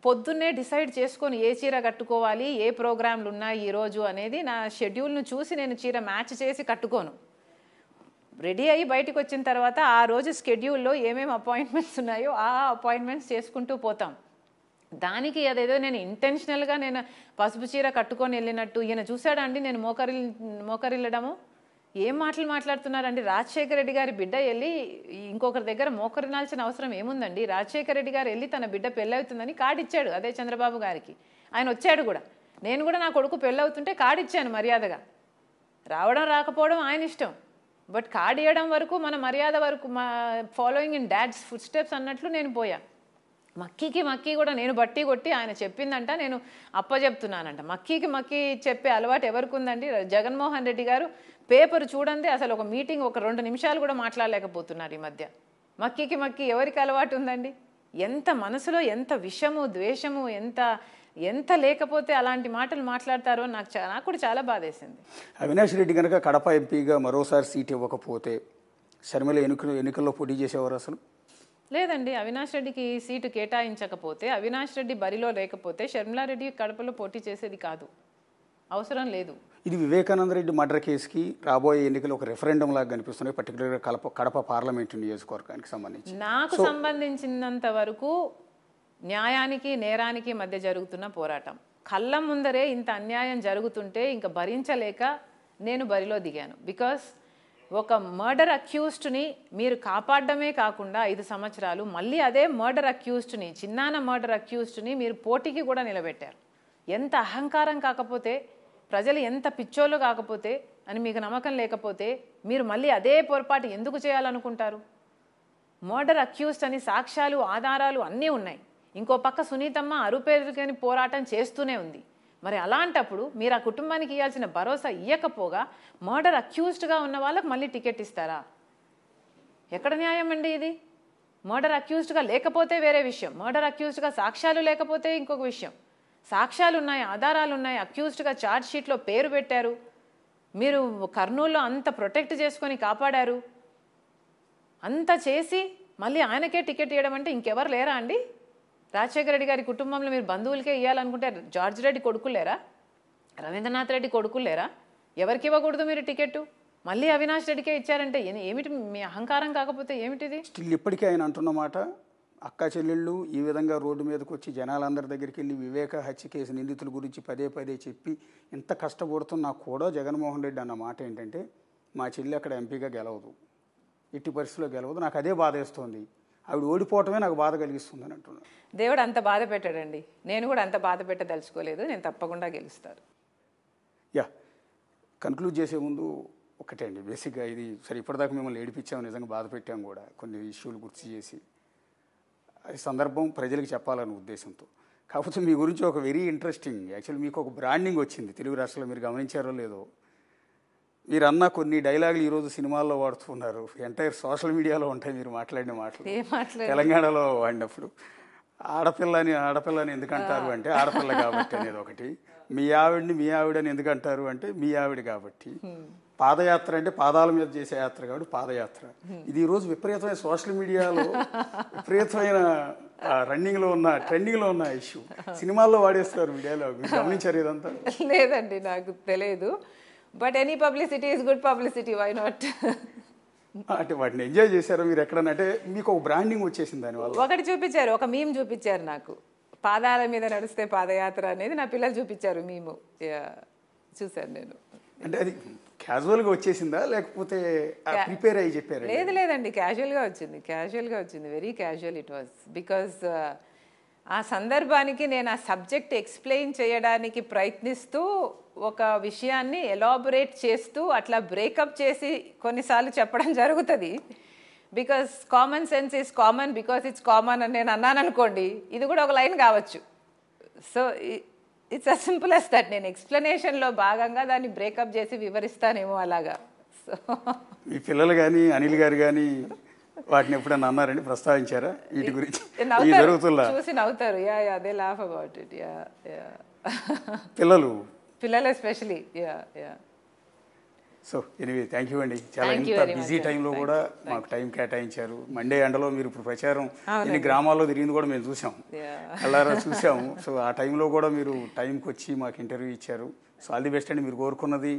పొద్దున్నే డిసైడ్ చేసుకొని ఏ చీర కట్టుకోవాలి, ఏ ప్రోగ్రాంలు ఉన్నాయి ఈరోజు అనేది నా షెడ్యూల్ను చూసి నేను చీర మ్యాచ్ చేసి కట్టుకోను. రెడీ అయ్యి బయటకు వచ్చిన తర్వాత ఆ రోజు స్కెడ్యూల్లో ఏమేమి అపాయింట్మెంట్స్ ఉన్నాయో ఆ అపాయింట్మెంట్స్ చేసుకుంటూ పోతాం. దానికి అదేదో నేను ఇంటెన్షనల్గా నేను పసుపు చీర కట్టుకొని వెళ్ళినట్టు ఈయన చూశాడా అండి నేను మోకరిల్లడము? ఏం మాటలు మాట్లాడుతున్నారండి? రాజశేఖర రెడ్డి గారి బిడ్డ వెళ్ళి ఇంకొకరి దగ్గర మోకరినాల్సిన అవసరం ఏముందండి? రాజశేఖర రెడ్డి గారు వెళ్ళి తన బిడ్డ పెళ్ళవుతుందని కార్డు ఇచ్చాడు, అదే చంద్రబాబు గారికి. ఆయన వచ్చాడు కూడా. నేను కూడా నా కొడుకు పెళ్ళవుతుంటే కార్డు ఇచ్చాను మర్యాదగా. రావడం రాకపోవడం ఆయన ఇష్టం, బట్ కార్డు ఇవ్వడం వరకు మన మర్యాద వరకు, మా following in dad's foot steps అన్నట్లు నేను పోయా. మక్కీ కూడా నేను బట్టి కొట్టి ఆయన చెప్పిందంట నేను అప్పచెప్తున్నానంట. మక్కీ చెప్పే అలవాటు ఎవరికి ఉందండి? జగన్మోహన్ రెడ్డి గారు పేపర్ చూడండి, అసలు ఒక మీటింగ్ ఒక 2 నిమిషాలు కూడా మాట్లాడలేకపోతున్నారు ఈ మధ్య. మక్కీ ఎవరికి అలవాటు ఉందండి? ఎంత మనసులో ఎంత విషము ద్వేషము ఎంత లేకపోతే అలాంటి మాటలు మాట్లాడతారో నాకు కూడా చాలా బాధేసింది. అవినాష్ రెడ్డి కనుక కడప ఎంపీగా మరోసారి సీట్ ఇవ్వకపోతే షర్మిల ఎన్నికల్లో పోటీ చేసేవారు అసలు? లేదండి. అవినాష్ రెడ్డికి సీటు కేటాయించకపోతే, అవినాష్ రెడ్డి బరిలో లేకపోతే షర్మిలారెడ్డి కడపలో పోటీ చేసేది కాదు, అవసరం లేదు. ఇది వివేకానంద రెడ్డి మర్డర్ కేసుకి రాబోయే ఎన్నికలు ఒక రెఫరెండం లాగా కనిపిస్తున్నాయి, పర్టికులర్గా కడప పార్లమెంటు నియోజకవర్గానికి సంబంధించి. నాకు సంబంధించినంత వరకు న్యాయానికి నేరానికి మధ్య జరుగుతున్న పోరాటం. కళ్ళ ముందరే ఇంత అన్యాయం జరుగుతుంటే ఇంకా భరించలేక నేను బరిలో దిగాను. బికాస్ ఒక మర్డర్ అక్యూజ్డ్ని మీరు కాపాడడమే కాకుండా 5 సంవత్సరాలు మళ్ళీ అదే మర్డర్ అక్యూజ్డ్ని, చిన్నాన మర్డర్ అక్యూజ్డ్ని మీరు పోటీకి కూడా నిలబెట్టారు. ఎంత అహంకారం కాకపోతే, ప్రజలు ఎంత పిచ్చోళ్ళు కాకపోతే అని మీకు నమ్మకం లేకపోతే మీరు మళ్ళీ అదే పొరపాటు ఎందుకు చేయాలనుకుంటారు? మర్డర్ అక్యూజ్డ్ అని సాక్ష్యాలు ఆధారాలు అన్నీ ఉన్నాయి. ఇంకో పక్క సునీతమ్మ అరుపేరుగని పోరాటం చేస్తూనే ఉంది. మరి అలాంటప్పుడు మీరు ఆ కుటుంబానికి ఇవ్వాల్సిన భరోసా ఇవ్వకపోగా మర్డర్ అక్యూజ్డ్గా ఉన్న వాళ్ళకి మళ్ళీ టికెట్ ఇస్తారా? ఎక్కడ న్యాయం అండి ఇది? మర్డర్ అక్యూజ్డ్గా లేకపోతే వేరే విషయం, మర్డర్ అక్యూజ్డ్గా సాక్ష్యాలు లేకపోతే ఇంకొక విషయం. సాక్ష్యాలు ఉన్నాయి, ఆధారాలు ఉన్నాయి, అక్యూజ్డ్గా ఛార్జ్ షీట్లో పేరు పెట్టారు, మీరు కర్నూలులో అంత ప్రొటెక్ట్ చేసుకొని కాపాడారు, అంత చేసి మళ్ళీ ఆయనకే టికెట్ ఇవ్వడం అంటే ఇంకెవరు లేరా అండి? రాజశేఖర రెడ్డి గారి కుటుంబంలో మీరు బంధువులకే ఇవ్వాలనుకుంటే జార్జ్ రెడ్డి కొడుకులు లేరా? రవీంద్రనాథ్ రెడ్డి కొడుకులు లేరా? ఎవరికి ఇవ్వకూడదు మీరు టికెట్? మళ్ళీ అవినాష్ రెడ్డికే ఇచ్చారంటే ఏమిటి మీ అహంకారం? కాకపోతే ఏమిటిది? స్టిల్ ఇప్పటికీ ఆయన అంటున్నమాట, అక్క చెల్లెళ్ళు ఈ విధంగా రోడ్డు మీదకి వచ్చి జనాలందరి దగ్గరికి వెళ్ళి వివేక హత్య కేసు నిందితుల గురించి పదే చెప్పి ఎంత కష్టపడుతున్నా కూడా జగన్మోహన్ రెడ్డి అన్న మాట ఏంటంటే, మా చెల్లి అక్కడ ఎంపీగా గెలవదు, ఎట్టి పరిస్థితిలో గెలవదు, నాకు అదే బాధ వేస్తుంది, ఆవిడ ఓడిపోవటమే నాకు బాధ కలిగిస్తుంది అని అంటున్నాను. దేవుడు అంత బాధ పెట్టాడండి, నేను కూడా అంత బాధ పెట్టదలుచుకోలేదు, నేను తప్పకుండా గెలుస్తాను. కన్క్లూడ్ చేసే ముందు ఒకటే అండి, బేసిక్గా ఇది సరే ఇప్పటిదాకా మిమ్మల్ని ఏడిపించాము, నిజంగా బాధ పెట్టాము కూడా, కొన్ని ఇష్యూలు గుర్తు చేసి అది సందర్భం ప్రజలకు చెప్పాలనే ఉద్దేశంతో. కాకపోతే మీ గురించి ఒక వెరీ ఇంట్రెస్టింగ్, యాక్చువల్లీ మీకు ఒక బ్రాండింగ్ వచ్చింది తెలుగు రాష్ట్రాల్లో, మీరు గమనించారో లేదో. మీరు అన్న కొన్ని డైలాగులు ఈరోజు సినిమాల్లో వాడుతున్నారు, ఎంటైర్ సోషల్ మీడియాలో ఉంటాయి మీరు మాట్లాడిన మాటలు. తెలంగాణలో వాడినప్పుడు ఆడపిల్లని ఎందుకంటారు అంటే ఆడపిల్ల కాబట్టి అనేది ఒకటి, మీ ఆవిడని ఎందుకంటారు అంటే మీ ఆవిడ కాబట్టి, పాదయాత్ర అంటే పాదాల మీద చేసే యాత్ర కాబట్టి పాదయాత్ర. ఇది ఈరోజు విపరీతమైన సోషల్ మీడియాలో విపరీతమైన రన్నింగ్లో ఉన్న ట్రెండింగ్లో ఉన్న ఇష్యూ, సినిమాల్లో వాడేస్తారు మీడియాలో. మీరు గమనించారు ఇదంతా? లేదండి, నాకు తెలియదు. But any publicity is good publicity, why not? అంటే వాటిని ఎంజాయ్ చేశారు మీరు ఎక్కడన్నా? అంటే మీకు ఒక బ్రాండింగ్ వచ్చేసింది దానివల్ల. ఒకటి చూపించారు, ఒక మీమ్ చూపించారు నాకు, పాదాల మీద నడిస్తే పాదయాత్ర అనేది నా పిల్లలు చూపించారు మీము, చూశాను నేను. అంటే అది క్యాజువల్గా వచ్చేసిందా లేకపోతే ప్రిపేర్ అయ్యి చెప్పారు? లేదండి, క్యాజువల్గా వచ్చింది, very casual it was. Because ఆ సందర్భానికి నేను ఆ సబ్జెక్ట్ ఎక్స్ప్లెయిన్ చేయడానికి ప్రయత్నిస్తూ ఒక విషయాన్ని ఎలాబొరేట్ చేస్తూ అట్లా బ్రేకప్ చేసి కొన్నిసార్లు చెప్పడం జరుగుతుంది. Because common sense is common because it's common అని నేను అన్నాను అనుకోండి, ఇది కూడా ఒక లైన్ కావచ్చు. So it's as simple as that. నేను ఎక్స్ప్లెనేషన్లో భాగంగా దాన్ని బ్రేకప్ చేసి వివరిస్తానేమో అలాగా. సో మీ పిల్లలు కానీ అనిల్ గారు కానీ వాటిని ఎప్పుడన్నా అన్నారండి, ప్రస్తావించారా వీటి గురించి? చూసి నవ్వుతారు, దే లాఫ్ అబౌట్ ఇట్. పిల్లలు especially. So anyway thank you అండి. చాలా Thank you ఇంత very బిజీ much. టైంలో Thank కూడా you. మాకు టైం కేటాయించారు. మండే ఎండలో మీరు ఇప్పుడు ప్రచారం అవునండి. ఎన్ని గ్రామాల్లో తిరిగింది కూడా మేము చూసాం, Yeah. కళ్ళారా చూసాము. సో ఆ టైంలో కూడా మీరు టైంకి వచ్చి మాకు ఇంటర్వ్యూ ఇచ్చారు. సో ఆల్ ది బెస్ట్ అండి. మీరు కోరుకున్నది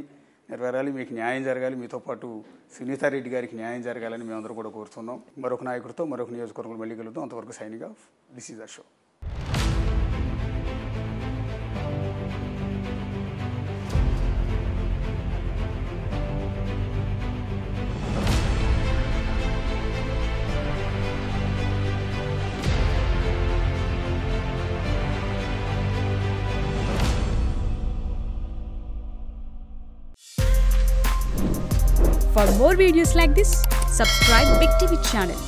నెరవేరాలి, మీకు న్యాయం జరగాలి, మీతో పాటు సునీతారెడ్డి గారికి న్యాయం జరగాలని మేమందరూ కూడా కోరుతున్నాం. మరొక నాయకుడితో మరొక నియోజకవర్గంలో మళ్ళీ కలుద్దాం. అంతవరకు signing off. This is the show. For more videos like this, subscribe Big TV channel.